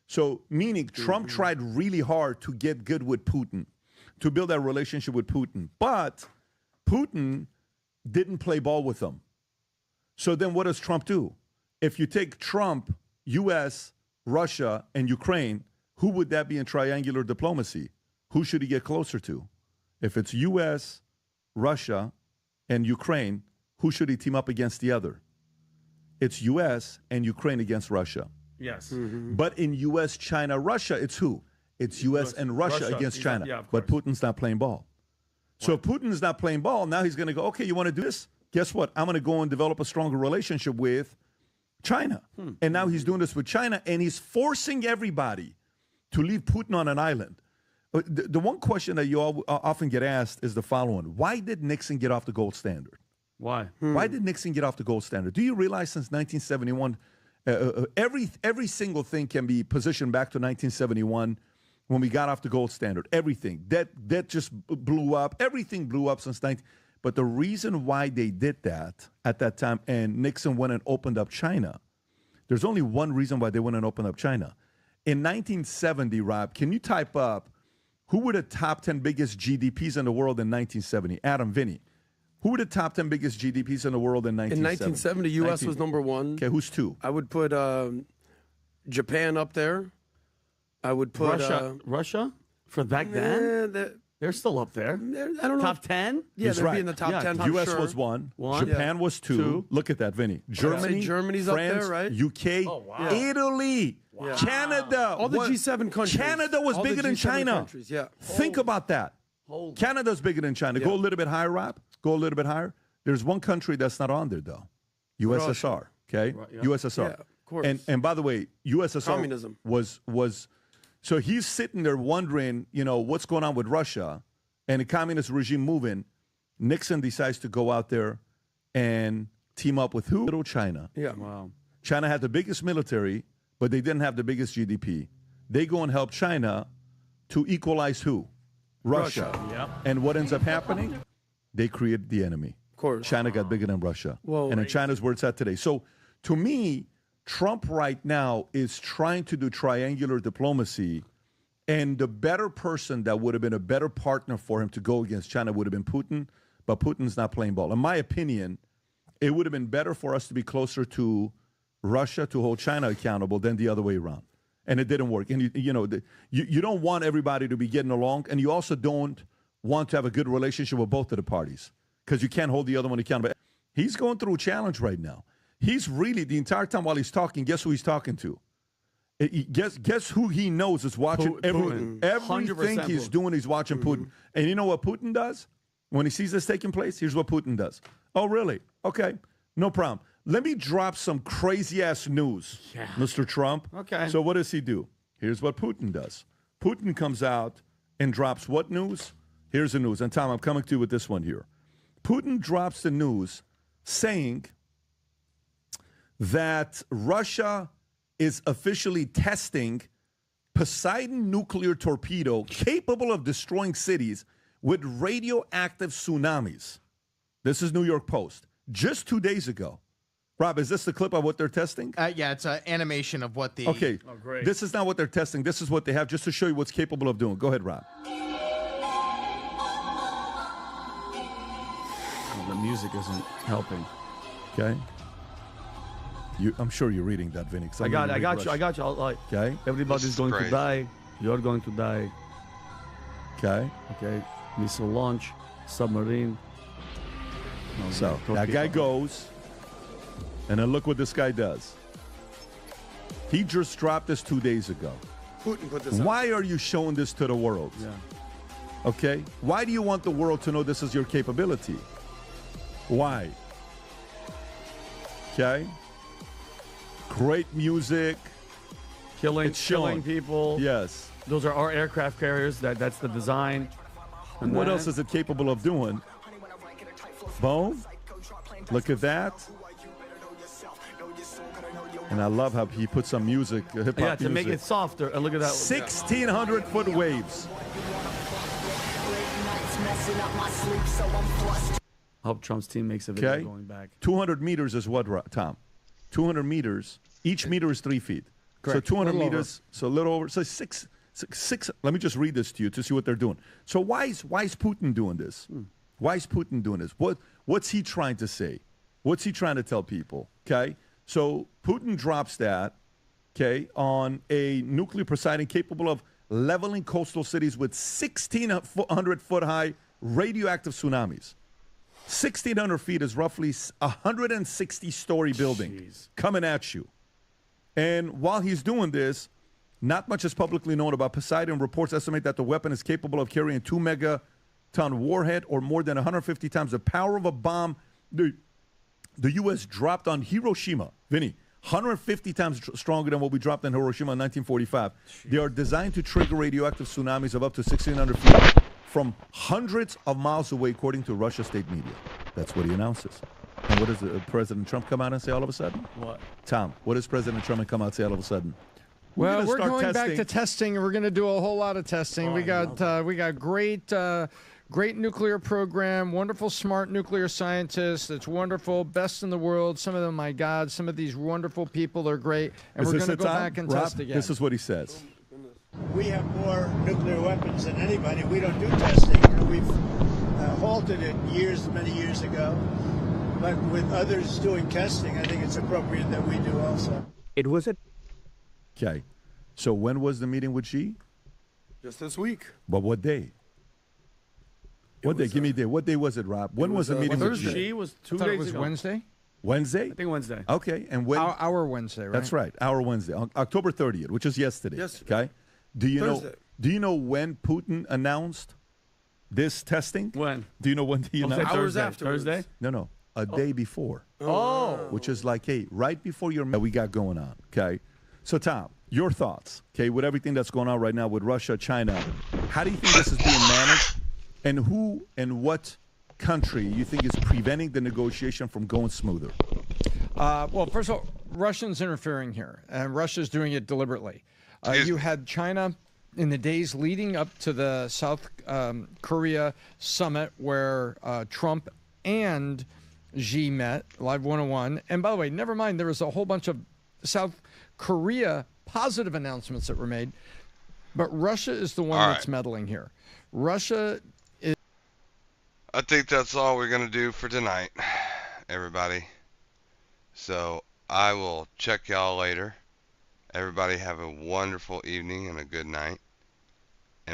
so meaning Trump tried really hard to get good with Putin, to build that relationship with Putin, but Putin didn't play ball with him. So then what does Trump do? If you take Trump, U.S., Russia, and Ukraine, who would that be in triangular diplomacy? Who should he get closer to? If it's U.S., Russia, and Ukraine, who should he team up against the other? It's U.S. and Ukraine against Russia. Yes. But in U.S., China, Russia, it's who? It's U.S. and Russia against China. Yeah, but Putin's not playing ball. So if Putin's not playing ball, now he's going to go, okay, you want to do this? Guess what? I'm going to go and develop a stronger relationship with China. And now he's doing this with China, and he's forcing everybody to leave Putin on an island. The one question that you often get asked is the following. Why did Nixon get off the gold standard? Why? Why did Nixon get off the gold standard? Do you realize since 1971, every single thing can be positioned back to 1971 when we got off the gold standard? Everything. That just blew up. Everything blew up since 19... But the reason why they did that at that time, and Nixon went and opened up China, there's only one reason why they went and opened up China. In 1970, Rob, can you type up who were the top 10 biggest GDPs in the world in 1970? Adam, Vinny. Who were the top 10 biggest GDPs in the world in 1970? In 1970, U.S. was number one. Okay, who's two? I would put Japan up there. I would put Russia for back then. They're still up there. I don't know. Top 10? Yeah, they'd be in the top 10 for U.S. sure. was one. Japan was two. Look at that, Vinny. Germany, Germany's France, up there, right? UK, Italy, Canada. All the G7 countries. Canada was bigger than China. Think about that. Canada's bigger than China. Go a little bit higher, Rob. Go a little bit higher. There's one country that's not on there, though. USSR, okay? USSR. Yeah, of course. And by the way, USSR Communism. was so he's sitting there wondering, what's going on with Russia and the communist regime moving. Nixon decides to go out there and team up with who? Little China. Yeah. Wow. China had the biggest military, but they didn't have the biggest GDP. They go and help China to equalize who? Russia. Yep. And what ends up happening? They created the enemy. Of course. China got bigger than Russia. Whoa. And China's where it's at today. So to me, Trump right now is trying to do triangular diplomacy, and the better person that would have been a better partner for him to go against China would have been Putin, but Putin's not playing ball. In my opinion, it would have been better for us to be closer to Russia to hold China accountable than the other way around. And it didn't work. And, you don't want everybody to be getting along, and you also don't want to have a good relationship with both of the parties because you can't hold the other one accountable. He's going through a challenge right now. He's really, the entire time while he's talking, guess who he's talking to? Guess who he knows is watching everything he's doing, he's watching Putin. And you know what Putin does? When he sees this taking place, here's what Putin does. Oh, really? Okay, no problem. Let me drop some crazy-ass news, Mr. Trump. Okay. So what does he do? Here's what Putin does. Putin comes out and drops what news? Here's the news. And, Tom, I'm coming to you with this one here. Putin drops the news saying that Russia is officially testing Poseidon nuclear torpedo capable of destroying cities with radioactive tsunamis. This is New York Post. Just 2 days ago. Rob, is this the clip of what they're testing? Yeah, it's an animation of what the... Okay, great. This is not what they're testing. This is what they have just to show you what's capable of doing. Go ahead, Rob. The music isn't helping. Okay. I'm sure you're reading that, Vinny. I got you. Okay. Everybody's going to die. You're going to die. Okay. Okay. Missile launch, submarine. So that guy goes, and then look what this guy does. He just dropped this 2 days ago. Putin put this Why are you showing this to the world? Yeah. Okay? Why do you want the world to know this is your capability? Why? Okay? Great music. Killing people. Yes. Those are our aircraft carriers. That's the design. And what else is it capable of doing? Boom. Look at that. And I love how he put some music, hip-hop music. To make it softer. Look at that. 1,600-foot waves. I hope Trump's team makes a video going back. 200 meters is what, Tom? 200 meters. Each meter is 3 feet. Correct. So 200 meters, so a little over. So six. Let me just read this to you to see what they're doing. So why is Putin doing this? Why is Putin doing this? What's he trying to say? What's he trying to tell people? Okay. So Putin drops that, on a nuclear Poseidon capable of leveling coastal cities with 1,600-foot high radioactive tsunamis. 1,600 feet is roughly a 160-story building coming at you. And while he's doing this, not much is publicly known about Poseidon. Reports estimate that the weapon is capable of carrying 2 megaton warhead or more than 150 times the power of a bomb the U.S. dropped on Hiroshima. Vinny, 150 times stronger than what we dropped in Hiroshima in 1945. They are designed to trigger radioactive tsunamis of up to 1,600 feet from hundreds of miles away, according to Russia's state media. That's what he announces. And what does President Trump come out and say all of a sudden? What? Tom, what does President Trump come out and say all of a sudden? Well, we're going back to testing, and we're going to do a whole lot of testing. We got great nuclear program, wonderful, smart nuclear scientists. It's wonderful, best in the world. Some of them, my God, some of these wonderful people are great. And we're going to go back and test again. This is what he says. We have more nuclear weapons than anybody. We don't do testing. We've halted it many years ago. But with others doing testing, I think it's appropriate that we do also. It was a... Okay. So when was the meeting with Xi? Just this week. But what day? What day? Give me a day. What day was it, Rob? When was the meeting with Xi? Xi was 2 days ago. Wednesday? Wednesday? I think Wednesday. Okay. And when? Our Wednesday, right? That's right. Our Wednesday. October 30th, which is yesterday. Okay. Do you know when Putin announced this testing? When? Do you know when he announced? Hours after. Thursday? No. A day before. Oh. Which is like, hey, right before we got going on. Okay. So, Tom, your thoughts, okay, with everything that's going on right now with Russia, China, how do you think this is being managed? And who and what country you think is preventing the negotiation from going smoother? Well, first of all, Russians interfering here, and Russia's doing it deliberately. You had China in the days leading up to the South Korea summit where Trump and Xi met, Live 101. And by the way, never mind, there was a whole bunch of South Korea positive announcements that were made. But Russia is the one that's meddling here. Russia is... I think that's all we're going to do for tonight, everybody. So I will check y'all later. Everybody have a wonderful evening and a good night.